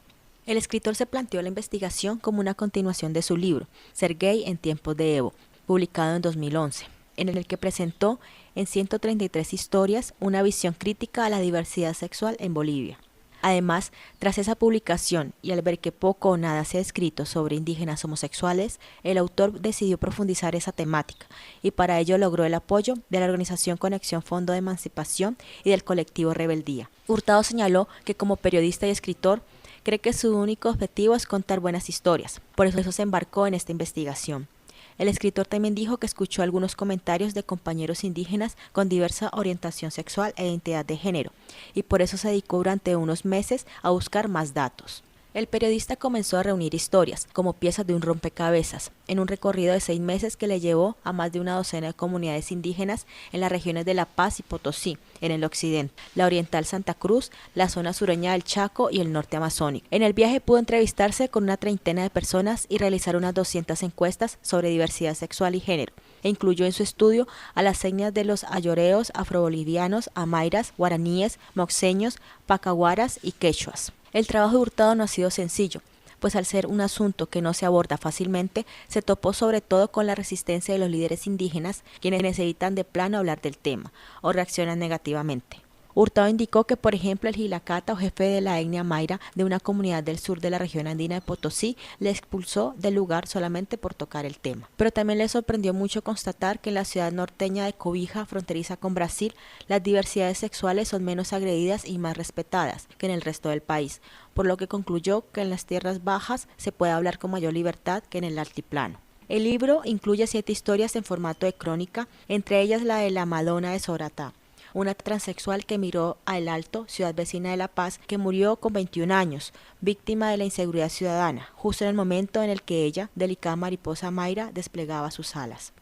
El escritor se planteó la investigación como una continuación de su libro, Ser gay en tiempos de Evo, publicado en 2011. En el que presentó en 133 historias una visión crítica a la diversidad sexual en Bolivia. Además, tras esa publicación y al ver que poco o nada se ha escrito sobre indígenas homosexuales, el autor decidió profundizar esa temática y para ello logró el apoyo de la organización Conexión Fondo de Emancipación y del colectivo Rebeldía. Hurtado señaló que como periodista y escritor, cree que su único objetivo es contar buenas historias, por eso se embarcó en esta investigación. El escritor también dijo que escuchó algunos comentarios de compañeros indígenas con diversa orientación sexual e identidad de género, y por eso se dedicó durante unos meses a buscar más datos. El periodista comenzó a reunir historias, como piezas de un rompecabezas, en un recorrido de 6 meses que le llevó a más de una docena de comunidades indígenas en las regiones de La Paz y Potosí, en el occidente, la oriental Santa Cruz, la zona sureña del Chaco y el norte amazónico. En el viaje pudo entrevistarse con una treintena de personas y realizar unas 200 encuestas sobre diversidad sexual y género, e incluyó en su estudio a las etnias de los ayoreos, afrobolivianos, amairas, guaraníes, moxeños, pacaguaras y quechuas. El trabajo de Hurtado no ha sido sencillo, pues al ser un asunto que no se aborda fácilmente, se topó sobre todo con la resistencia de los líderes indígenas, quienes evitan de plano hablar del tema o reaccionan negativamente. Hurtado indicó que, por ejemplo, el Jilacata, o jefe de la etnia Mayra de una comunidad del sur de la región andina de Potosí, le expulsó del lugar solamente por tocar el tema. Pero también le sorprendió mucho constatar que en la ciudad norteña de Cobija, fronteriza con Brasil, las diversidades sexuales son menos agredidas y más respetadas que en el resto del país, por lo que concluyó que en las tierras bajas se puede hablar con mayor libertad que en el altiplano. El libro incluye 7 historias en formato de crónica, entre ellas la de la Madonna de Soratá, una transexual que emigró a El Alto, ciudad vecina de La Paz, que murió con 21 años, víctima de la inseguridad ciudadana, justo en el momento en el que ella, delicada mariposa Mayra, desplegaba sus alas.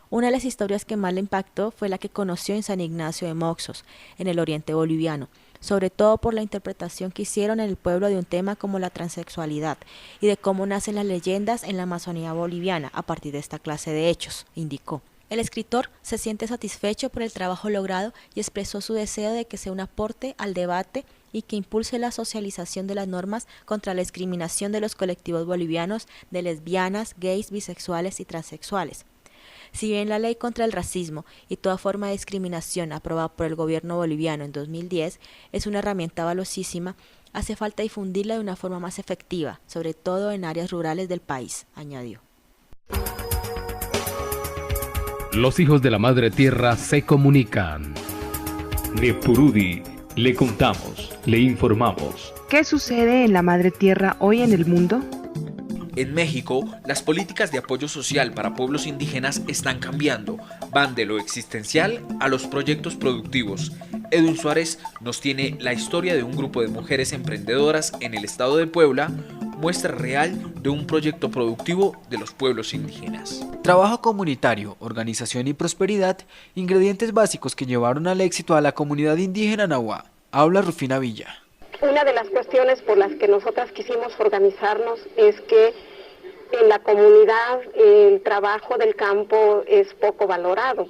Una de las historias que más le impactó fue la que conoció en San Ignacio de Moxos, en el oriente boliviano, sobre todo por la interpretación que hicieron en el pueblo de un tema como la transexualidad y de cómo nacen las leyendas en la Amazonía boliviana a partir de esta clase de hechos, indicó. El escritor se siente satisfecho por el trabajo logrado y expresó su deseo de que sea un aporte al debate y que impulse la socialización de las normas contra la discriminación de los colectivos bolivianos de lesbianas, gays, bisexuales y transexuales. Si bien la ley contra el racismo y toda forma de discriminación aprobada por el gobierno boliviano en 2010 es una herramienta valiosísima, hace falta difundirla de una forma más efectiva, sobre todo en áreas rurales del país, añadió. Los hijos de la Madre Tierra se comunican. Nepurudi, le contamos, le informamos. ¿Qué sucede en la Madre Tierra hoy en el mundo? En México, las políticas de apoyo social para pueblos indígenas están cambiando. Van de lo existencial a los proyectos productivos. Edwin Suárez nos tiene la historia de un grupo de mujeres emprendedoras en el estado de Puebla, muestra real de un proyecto productivo de los pueblos indígenas. Trabajo comunitario, organización y prosperidad, ingredientes básicos que llevaron al éxito a la comunidad indígena Nahua. Habla Rufina Villa. Una de las cuestiones por las que nosotras quisimos organizarnos es que en la comunidad el trabajo del campo es poco valorado,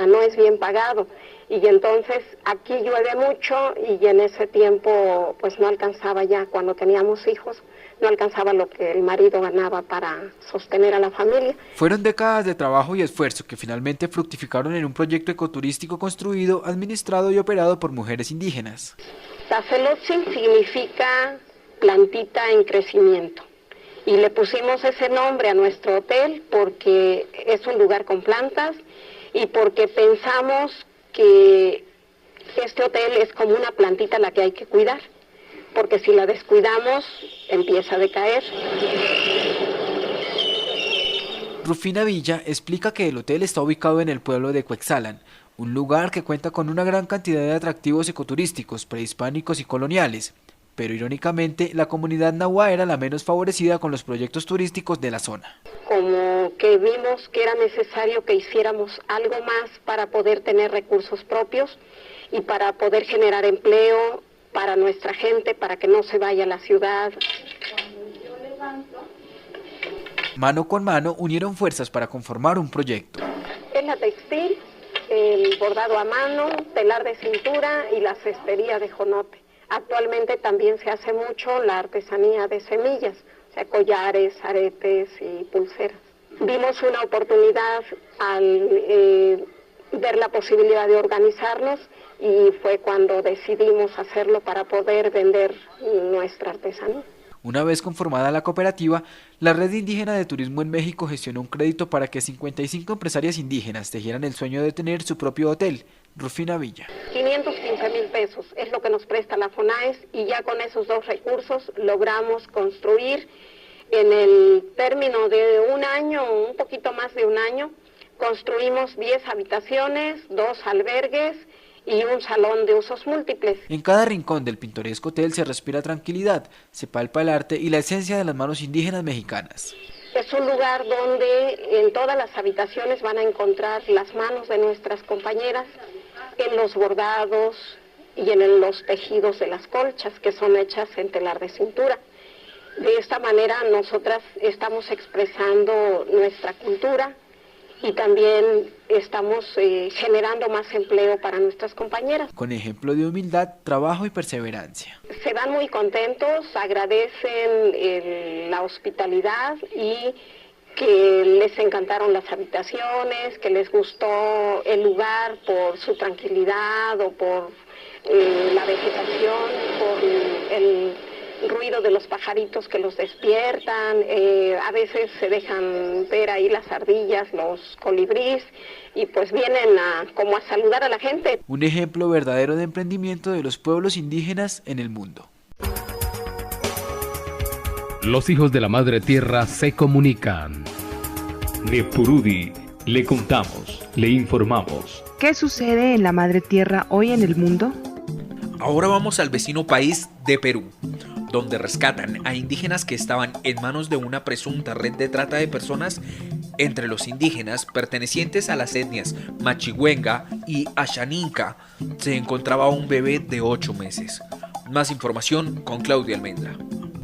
no es bien pagado. Y entonces aquí llueve mucho y en ese tiempo pues no alcanzaba ya, cuando teníamos hijos, no alcanzaba lo que el marido ganaba para sostener a la familia. Fueron décadas de trabajo y esfuerzo que finalmente fructificaron en un proyecto ecoturístico construido, administrado y operado por mujeres indígenas. Tazelotsin significa plantita en crecimiento. Y le pusimos ese nombre a nuestro hotel porque es un lugar con plantas y porque pensamos que este hotel es como una plantita a la que hay que cuidar, porque si la descuidamos empieza a decaer. Rufina Villa explica que el hotel está ubicado en el pueblo de Cuexalan, un lugar que cuenta con una gran cantidad de atractivos ecoturísticos, prehispánicos y coloniales. Pero irónicamente, la comunidad Nahua era la menos favorecida con los proyectos turísticos de la zona. Como que vimos que era necesario que hiciéramos algo más para poder tener recursos propios y para poder generar empleo para nuestra gente, para que no se vaya a la ciudad. Mano con mano unieron fuerzas para conformar un proyecto. Es la textil, el bordado a mano, telar de cintura y la cestería de jonote. Actualmente también se hace mucho la artesanía de semillas, o sea, collares, aretes y pulseras. Vimos una oportunidad al ver la posibilidad de organizarnos y fue cuando decidimos hacerlo para poder vender nuestra artesanía. Una vez conformada la cooperativa, la Red Indígena de Turismo en México gestionó un crédito para que 55 empresarias indígenas tejieran el sueño de tener su propio hotel. Rufina Villa. 515,000 pesos es lo que nos presta la FONAES y ya con esos 2 recursos logramos construir en el término de un año, un poquito más de un año, construimos 10 habitaciones, 2 albergues y un salón de usos múltiples. En cada rincón del pintoresco hotel se respira tranquilidad, se palpa el arte y la esencia de las manos indígenas mexicanas. Es un lugar donde en todas las habitaciones van a encontrar las manos de nuestras compañeras en los bordados y en los tejidos de las colchas que son hechas en telar de cintura. De esta manera nosotras estamos expresando nuestra cultura y también estamos generando más empleo para nuestras compañeras. Con ejemplo de humildad, trabajo y perseverancia. Se van muy contentos, agradecen la hospitalidad y que les encantaron las habitaciones, que les gustó el lugar por su tranquilidad o por la vegetación, por el ruido de los pajaritos que los despiertan, a veces se dejan ver ahí las ardillas, los colibríes, y pues vienen como a saludar a la gente. Un ejemplo verdadero de emprendimiento de los pueblos indígenas en el mundo. Los hijos de la Madre Tierra se comunican. Nepurudi, le contamos, le informamos. ¿Qué sucede en la Madre Tierra hoy en el mundo? Ahora vamos al vecino país de Perú, donde rescatan a indígenas que estaban en manos de una presunta red de trata de personas. Entre los indígenas pertenecientes a las etnias Machihuenga y Ashaninka se encontraba un bebé de 8 meses. Más información con Claudia Almendra.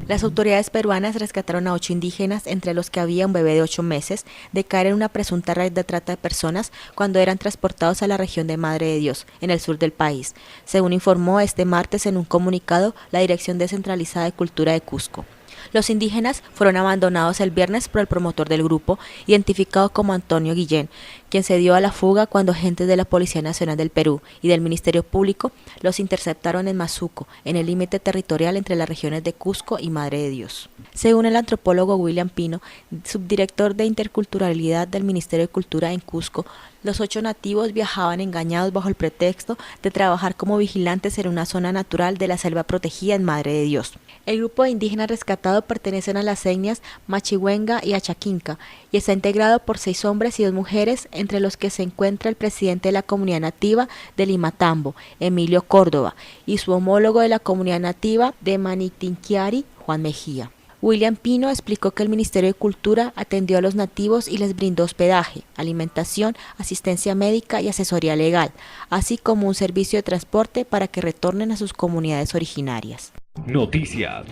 Las autoridades peruanas rescataron a 8 indígenas, entre los que había un bebé de 8 meses, de caer en una presunta red de trata de personas cuando eran transportados a la región de Madre de Dios, en el sur del país, según informó este martes en un comunicado la Dirección Descentralizada de Cultura de Cusco. Los indígenas fueron abandonados el viernes por el promotor del grupo, identificado como Antonio Guillén, quien se dio a la fuga cuando agentes de la Policía Nacional del Perú y del Ministerio Público los interceptaron en Mazuco, en el límite territorial entre las regiones de Cusco y Madre de Dios. Según el antropólogo William Pino, subdirector de Interculturalidad del Ministerio de Cultura en Cusco, los 8 nativos viajaban engañados bajo el pretexto de trabajar como vigilantes en una zona natural de la selva protegida en Madre de Dios. El grupo de indígenas rescatado pertenecen a las etnias Machihuenga y Achaquinca y está integrado por 6 hombres y 2 mujeres, entre los que se encuentra el presidente de la comunidad nativa de Limatambo, Emilio Córdoba, y su homólogo de la comunidad nativa de Manitinquiari, Juan Mejía. William Pino explicó que el Ministerio de Cultura atendió a los nativos y les brindó hospedaje, alimentación, asistencia médica y asesoría legal, así como un servicio de transporte para que retornen a sus comunidades originarias. Noticias.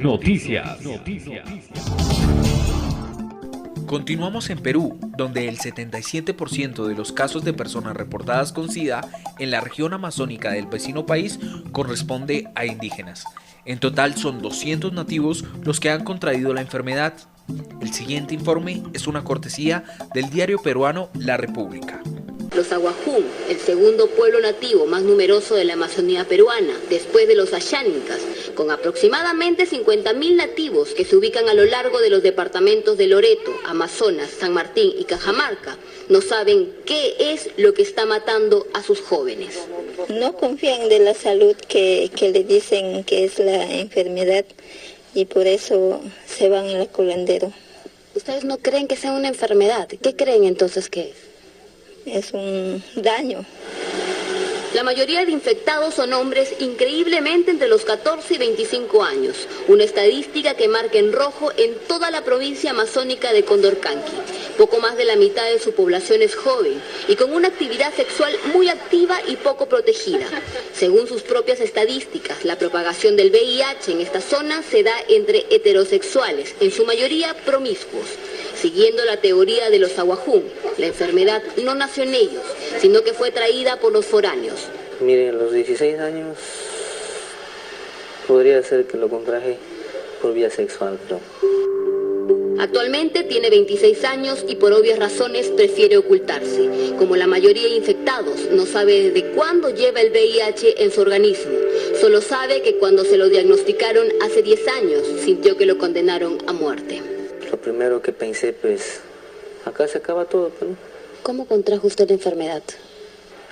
Continuamos en Perú, donde el 77% de los casos de personas reportadas con SIDA en la región amazónica del vecino país corresponde a indígenas. En total son 200 nativos los que han contraído la enfermedad. El siguiente informe es una cortesía del diario peruano La República. Los Aguajún, el segundo pueblo nativo más numeroso de la Amazonía peruana, después de los Ashánicas, con aproximadamente 50.000 nativos que se ubican a lo largo de los departamentos de Loreto, Amazonas, San Martín y Cajamarca, no saben qué es lo que está matando a sus jóvenes. No confían de la salud que le dicen que es la enfermedad y por eso se van al culandero. ¿Ustedes no creen que sea una enfermedad? ¿Qué creen entonces que es? Es un daño. La mayoría de infectados son hombres increíblemente entre los 14 y 25 años, una estadística que marca en rojo en toda la provincia amazónica de Condorcanqui. Poco más de la mitad de su población es joven y con una actividad sexual muy activa y poco protegida. Según sus propias estadísticas, la propagación del VIH en esta zona se da entre heterosexuales, en su mayoría promiscuos. Siguiendo la teoría de los Aguajún, la enfermedad no nació en ellos, sino que fue traída por los foráneos. Miren, a los 16 años podría ser que lo contraje por vía sexual, pero... Actualmente tiene 26 años y por obvias razones prefiere ocultarse. Como la mayoría de infectados, no sabe desde cuándo lleva el VIH en su organismo. Solo sabe que cuando se lo diagnosticaron hace 10 años, sintió que lo condenaron a muerte. Lo primero que pensé, pues, acá se acaba todo, pero... ¿Cómo contrajo usted la enfermedad?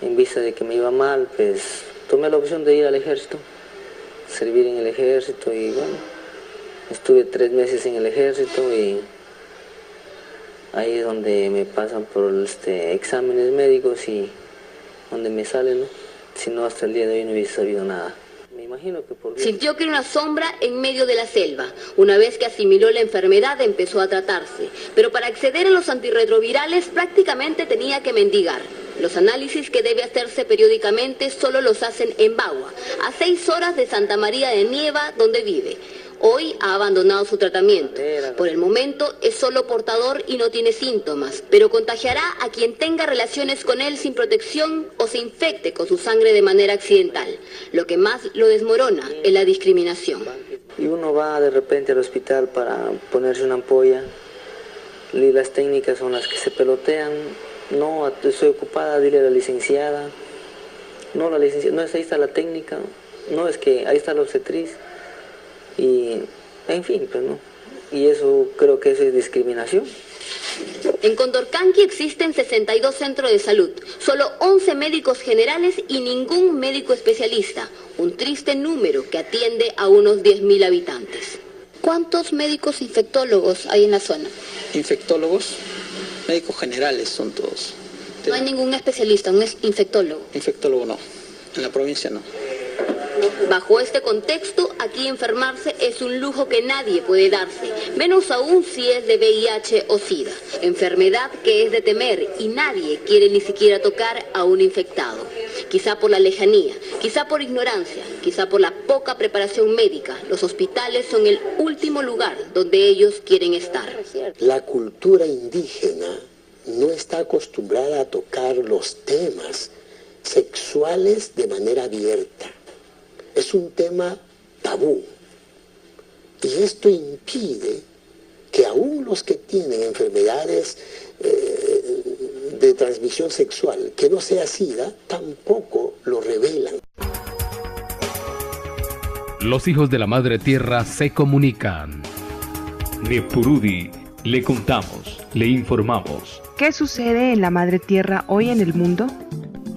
En vista de que me iba mal, pues, tomé la opción de ir al ejército, servir en el ejército y, bueno, estuve 3 meses en el ejército y ahí es donde me pasan por exámenes médicos y donde me sale, ¿no? si no hasta el día de hoy no hubiese sabido nada. Me imagino que por... Sintió que era una sombra en medio de la selva. Una vez que asimiló la enfermedad, empezó a tratarse. Pero para acceder a los antirretrovirales prácticamente tenía que mendigar. Los análisis que debe hacerse periódicamente solo los hacen en Bagua, a 6 horas de Santa María de Nieva, donde vive. Hoy ha abandonado su tratamiento. Por el momento es solo portador y no tiene síntomas, pero contagiará a quien tenga relaciones con él sin protección o se infecte con su sangre de manera accidental. Lo que más lo desmorona es la discriminación. Y uno va de repente al hospital para ponerse una ampolla y las técnicas son las que se pelotean. No, estoy ocupada, dile a la licenciada. No, la licenciada, no es ahí está la técnica. No, es que ahí está la obstetriz. Y, en fin, pues no. Y eso, creo que eso es discriminación. En Condorcanqui existen 62 centros de salud, solo 11 médicos generales y ningún médico especialista. Un triste número que atiende a unos 10.000 habitantes. ¿Cuántos médicos infectólogos hay en la zona? Infectólogos, médicos generales son todos. No hay ningún especialista, un infectólogo. Infectólogo no, en la provincia no. Bajo este contexto, aquí enfermarse es un lujo que nadie puede darse, menos aún si es de VIH o SIDA, enfermedad que es de temer y nadie quiere ni siquiera tocar a un infectado. Quizá por la lejanía, quizá por ignorancia, quizá por la poca preparación médica, los hospitales son el último lugar donde ellos quieren estar. La cultura indígena no está acostumbrada a tocar los temas sexuales de manera abierta. Es un tema tabú y esto impide que aún los que tienen enfermedades de transmisión sexual, que no sea SIDA, tampoco lo revelan. Los hijos de la Madre Tierra se comunican. Nepurudi, le contamos, le informamos. ¿Qué sucede en la Madre Tierra hoy en el mundo?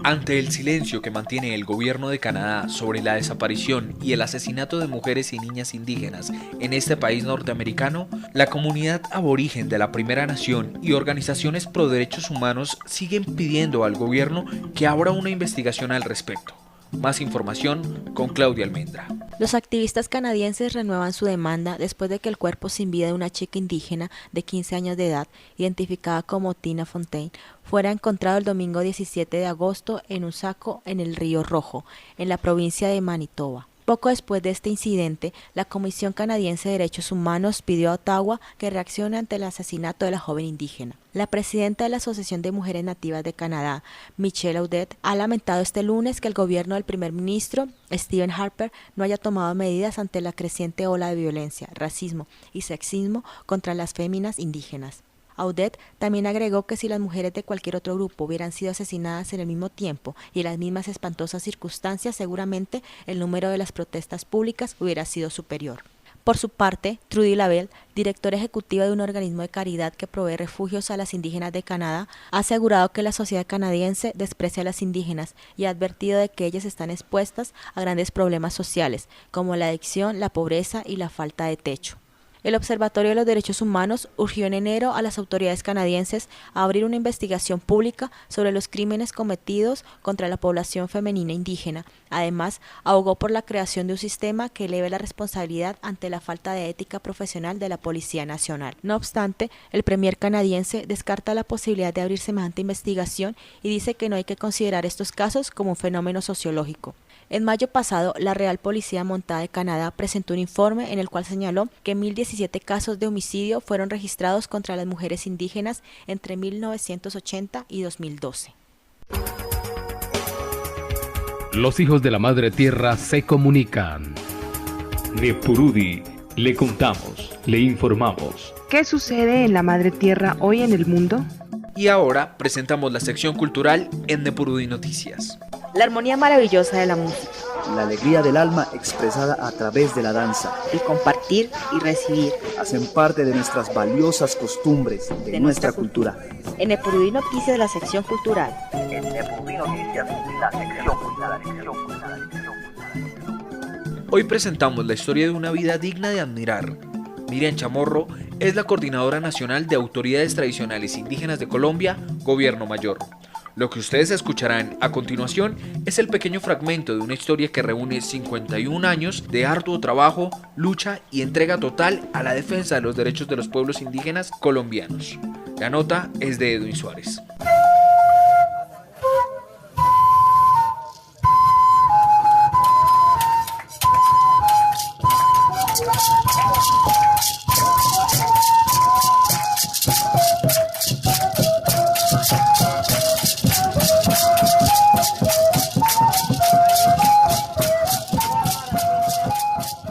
Ante el silencio que mantiene el gobierno de Canadá sobre la desaparición y el asesinato de mujeres y niñas indígenas en este país norteamericano, la comunidad aborigen de la Primera Nación y organizaciones pro derechos humanos siguen pidiendo al gobierno que abra una investigación al respecto. Más información con Claudia Almendra. Los activistas canadienses renuevan su demanda después de que el cuerpo sin vida de una chica indígena de 15 años de edad, identificada como Tina Fontaine, fuera encontrado el domingo 17 de agosto en un saco en el Río Rojo, en la provincia de Manitoba. Poco después de este incidente, la Comisión Canadiense de Derechos Humanos pidió a Ottawa que reaccione ante el asesinato de la joven indígena. La presidenta de la Asociación de Mujeres Nativas de Canadá, Michelle Audette, ha lamentado este lunes que el gobierno del primer ministro, Stephen Harper, no haya tomado medidas ante la creciente ola de violencia, racismo y sexismo contra las féminas indígenas. Audette también agregó que si las mujeres de cualquier otro grupo hubieran sido asesinadas en el mismo tiempo y en las mismas espantosas circunstancias, seguramente el número de las protestas públicas hubiera sido superior. Por su parte, Trudy Labelle, directora ejecutiva de un organismo de caridad que provee refugios a las indígenas de Canadá, ha asegurado que la sociedad canadiense desprecia a las indígenas y ha advertido de que ellas están expuestas a grandes problemas sociales, como la adicción, la pobreza y la falta de techo. El Observatorio de los Derechos Humanos urgió en enero a las autoridades canadienses a abrir una investigación pública sobre los crímenes cometidos contra la población femenina indígena. Además, abogó por la creación de un sistema que eleve la responsabilidad ante la falta de ética profesional de la Policía Nacional. No obstante, el premier canadiense descarta la posibilidad de abrir semejante investigación y dice que no hay que considerar estos casos como un fenómeno sociológico. En mayo pasado, la Real Policía Montada de Canadá presentó un informe en el cual señaló que 1.017 casos de homicidio fueron registrados contra las mujeres indígenas entre 1980 y 2012. Los hijos de la Madre Tierra se comunican. Nepurudi, le contamos, le informamos. ¿Qué sucede en la Madre Tierra hoy en el mundo? Y ahora presentamos la sección cultural en Nepurudi Noticias. La armonía maravillosa de la música. La alegría del alma expresada a través de la danza. El compartir y recibir. Hacen parte de nuestras valiosas costumbres, de nuestra cultura. En Nepurudi Noticias, la sección cultural. En Nepurudi Noticias, la sección cultural. Hoy presentamos la historia de una vida digna de admirar. Miriam Chamorro es la coordinadora nacional de Autoridades Tradicionales Indígenas de Colombia, Gobierno Mayor. Lo que ustedes escucharán a continuación es el pequeño fragmento de una historia que reúne 51 años de arduo trabajo, lucha y entrega total a la defensa de los derechos de los pueblos indígenas colombianos. La nota es de Edwin Suárez.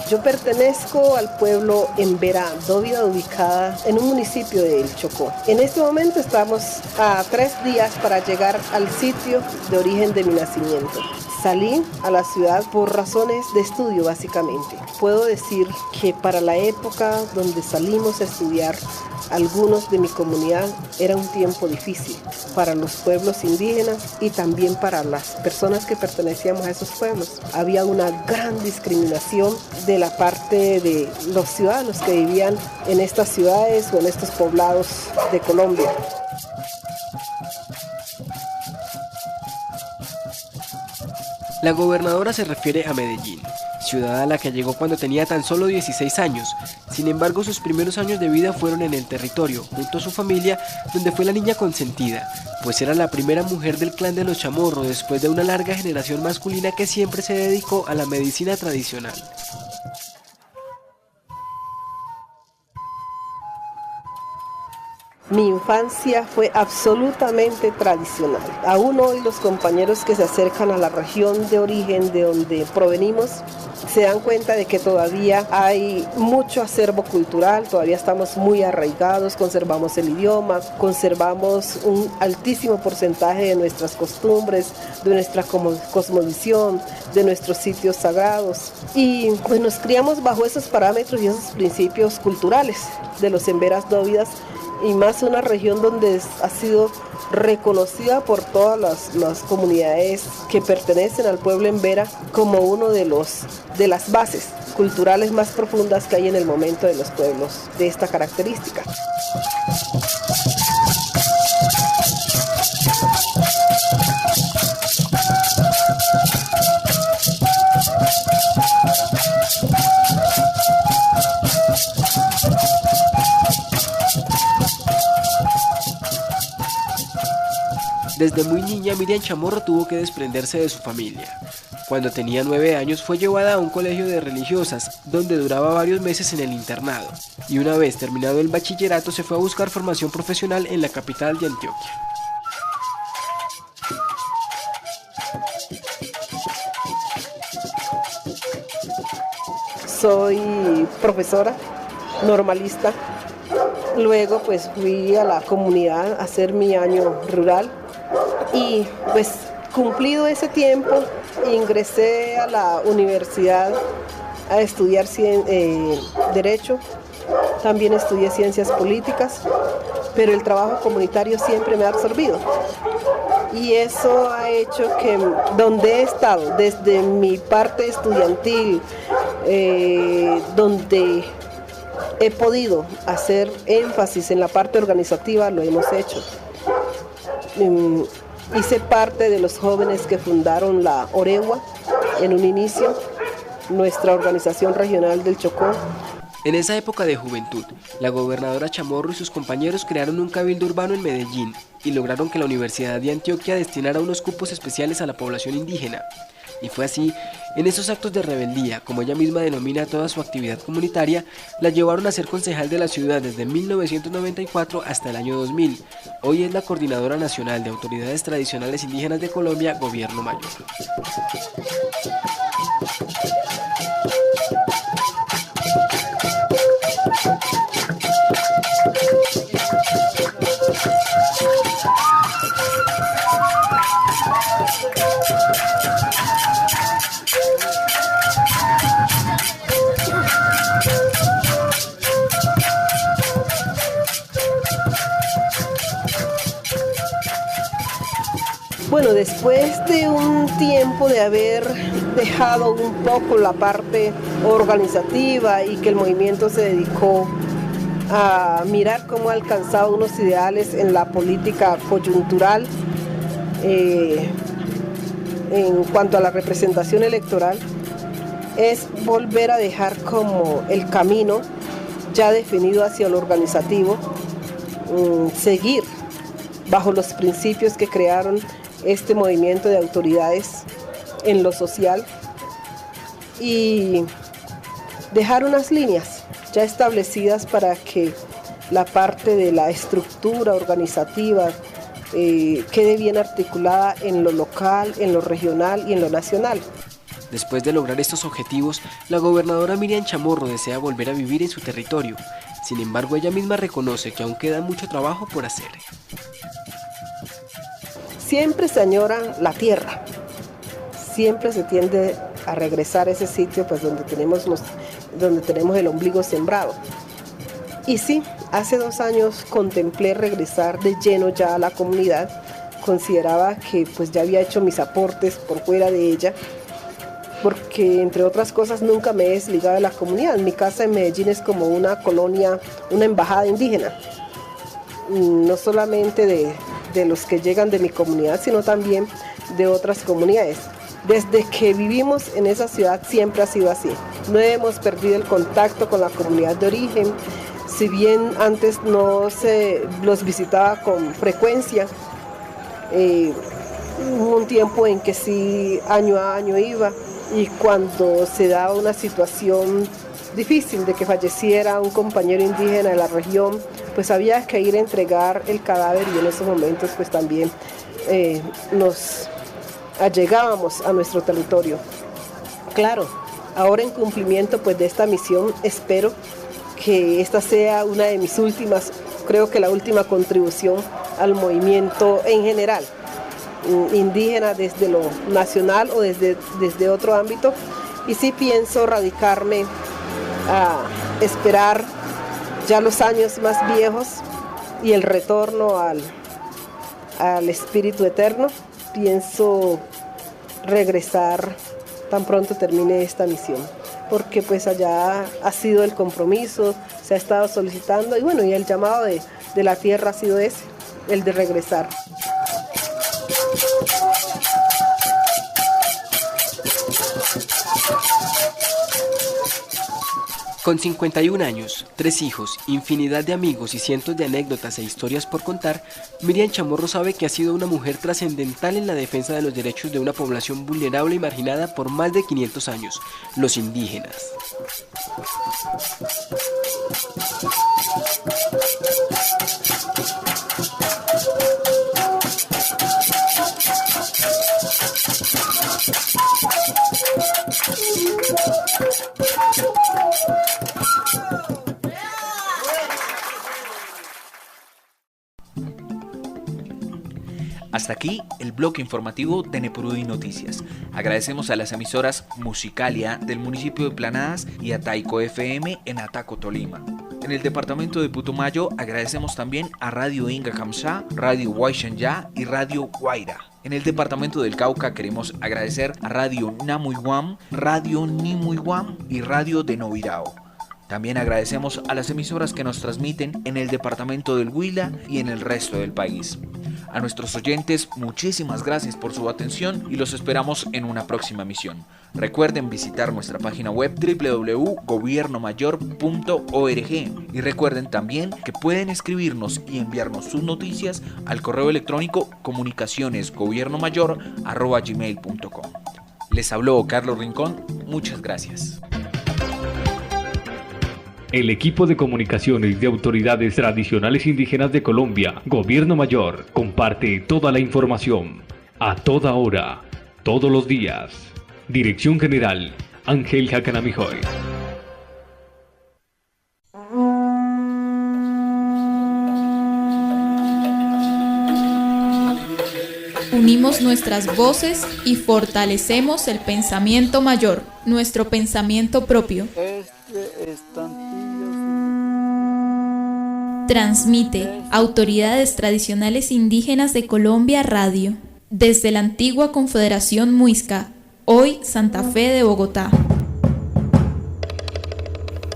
Yo pertenezco al pueblo Emberá Dóvida, ubicada en un municipio del Chocó. En este momento estamos a 3 días para llegar al sitio de origen de mi nacimiento. Salí a la ciudad por razones de estudio, básicamente. Puedo decir que para la época donde salimos a estudiar, algunos de mi comunidad, era un tiempo difícil para los pueblos indígenas y también para las personas que pertenecíamos a esos pueblos. Había una gran discriminación de la parte de los ciudadanos que vivían en estas ciudades o en estos poblados de Colombia. La gobernadora se refiere a Medellín, ciudad a la que llegó cuando tenía tan solo 16 años. Sin embargo, sus primeros años de vida fueron en el territorio, junto a su familia, donde fue la niña consentida, pues era la primera mujer del clan de los Chamorro después de una larga generación masculina que siempre se dedicó a la medicina tradicional. Mi infancia fue absolutamente tradicional. Aún hoy los compañeros que se acercan a la región de origen de donde provenimos se dan cuenta de que todavía hay mucho acervo cultural, todavía estamos muy arraigados, conservamos el idioma, conservamos un altísimo porcentaje de nuestras costumbres, de nuestra cosmovisión, de nuestros sitios sagrados. Y pues nos criamos bajo esos parámetros y esos principios culturales de los Emberas Dóvidas, y más una región donde ha sido reconocida por todas las comunidades que pertenecen al pueblo Embera como uno de las bases culturales más profundas que hay en el momento de los pueblos de esta característica. Desde muy niña, Miriam Chamorro tuvo que desprenderse de su familia. Cuando tenía 9 años fue llevada a un colegio de religiosas, donde duraba varios meses en el internado, y una vez terminado el bachillerato se fue a buscar formación profesional en la capital de Antioquia. Soy profesora, normalista. Luego pues fui a la comunidad a hacer mi año rural y pues cumplido ese tiempo ingresé a la universidad a estudiar Derecho. También estudié Ciencias Políticas, pero el trabajo comunitario siempre me ha absorbido. Y eso ha hecho que donde he estado, desde mi parte estudiantil, donde he podido hacer énfasis en la parte organizativa, lo hemos hecho. Hice parte de los jóvenes que fundaron la Oregua en un inicio, nuestra organización regional del Chocó. En esa época de juventud, la gobernadora Chamorro y sus compañeros crearon un cabildo urbano en Medellín y lograron que la Universidad de Antioquia destinara unos cupos especiales a la población indígena. Y fue así, en esos actos de rebeldía, como ella misma denomina toda su actividad comunitaria, la llevaron a ser concejal de la ciudad desde 1994 hasta el año 2000. Hoy es la Coordinadora Nacional de Autoridades Tradicionales Indígenas de Colombia, Gobierno Mayor. Bueno, después de un tiempo de haber dejado un poco la parte organizativa y que el movimiento se dedicó a mirar cómo ha alcanzado unos ideales en la política coyuntural, en cuanto a la representación electoral es volver a dejar como el camino ya definido hacia lo organizativo, seguir bajo los principios que crearon este movimiento de autoridades en lo social y dejar unas líneas ya establecidas para que la parte de la estructura organizativa quede bien articulada en lo local, en lo regional y en lo nacional. Después de lograr estos objetivos, la gobernadora Miriam Chamorro desea volver a vivir en su territorio. Sin embargo, ella misma reconoce que aún queda mucho trabajo por hacer. Siempre se añora la tierra, siempre se tiende a regresar a ese sitio pues, donde tenemos el ombligo sembrado. Y sí, hace 2 años contemplé regresar de lleno ya a la comunidad. Consideraba que pues, ya había hecho mis aportes por fuera de ella, porque entre otras cosas nunca me he desligado de la comunidad. Mi casa en Medellín es como una colonia, una embajada indígena, no solamente de los que llegan de mi comunidad, sino también de otras comunidades. Desde que vivimos en esa ciudad siempre ha sido así. No hemos perdido el contacto con la comunidad de origen, si bien antes no se los visitaba con frecuencia. Hubo un tiempo en que sí, año a año iba, y cuando se daba una situación difícil de que falleciera un compañero indígena de la región, pues había que ir a entregar el cadáver, y en esos momentos pues también nos allegábamos a nuestro territorio. Claro, ahora en cumplimiento pues de esta misión, espero que esta sea una de mis últimas, creo que la última contribución al movimiento en general, indígena desde lo nacional o desde otro ámbito, y sí pienso radicarme a esperar ya los años más viejos y el retorno al espíritu eterno. Pienso regresar tan pronto termine esta misión, porque pues allá ha sido el compromiso, se ha estado solicitando, y bueno, y el llamado de la tierra ha sido ese, el de regresar. Con 51 años, 3 hijos, infinidad de amigos y cientos de anécdotas e historias por contar, Miriam Chamorro sabe que ha sido una mujer trascendental en la defensa de los derechos de una población vulnerable y marginada por más de 500 años, los indígenas. Hasta aquí el bloque informativo de Nepurudí Noticias. Agradecemos a las emisoras Musicalia del municipio de Planadas y a Taiko FM en Ataco, Tolima. En el departamento de Putumayo agradecemos también a Radio Inga Kamsá, Radio Huaychanyá y Radio Guaira. En el departamento del Cauca queremos agradecer a Radio Namuyguam, Radio Nimuyguam y Radio de Novirao. También agradecemos a las emisoras que nos transmiten en el departamento del Huila y en el resto del país. A nuestros oyentes, muchísimas gracias por su atención y los esperamos en una próxima emisión. Recuerden visitar nuestra página web www.gobiernomayor.org y recuerden también que pueden escribirnos y enviarnos sus noticias al correo electrónico comunicacionesgobiernomayor@gmail.com. Les habló Carlos Rincón, muchas gracias. El equipo de comunicaciones de autoridades tradicionales indígenas de Colombia, Gobierno Mayor, comparte toda la información, a toda hora, todos los días. Dirección General, Ángel Jacanamijoy. Unimos nuestras voces y fortalecemos el pensamiento mayor, nuestro pensamiento propio. Transmite Autoridades Tradicionales Indígenas de Colombia Radio, desde la antigua Confederación Muisca, hoy Santa Fe de Bogotá.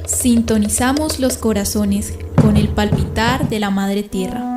Sintonizamos los corazones con el palpitar de la Madre Tierra.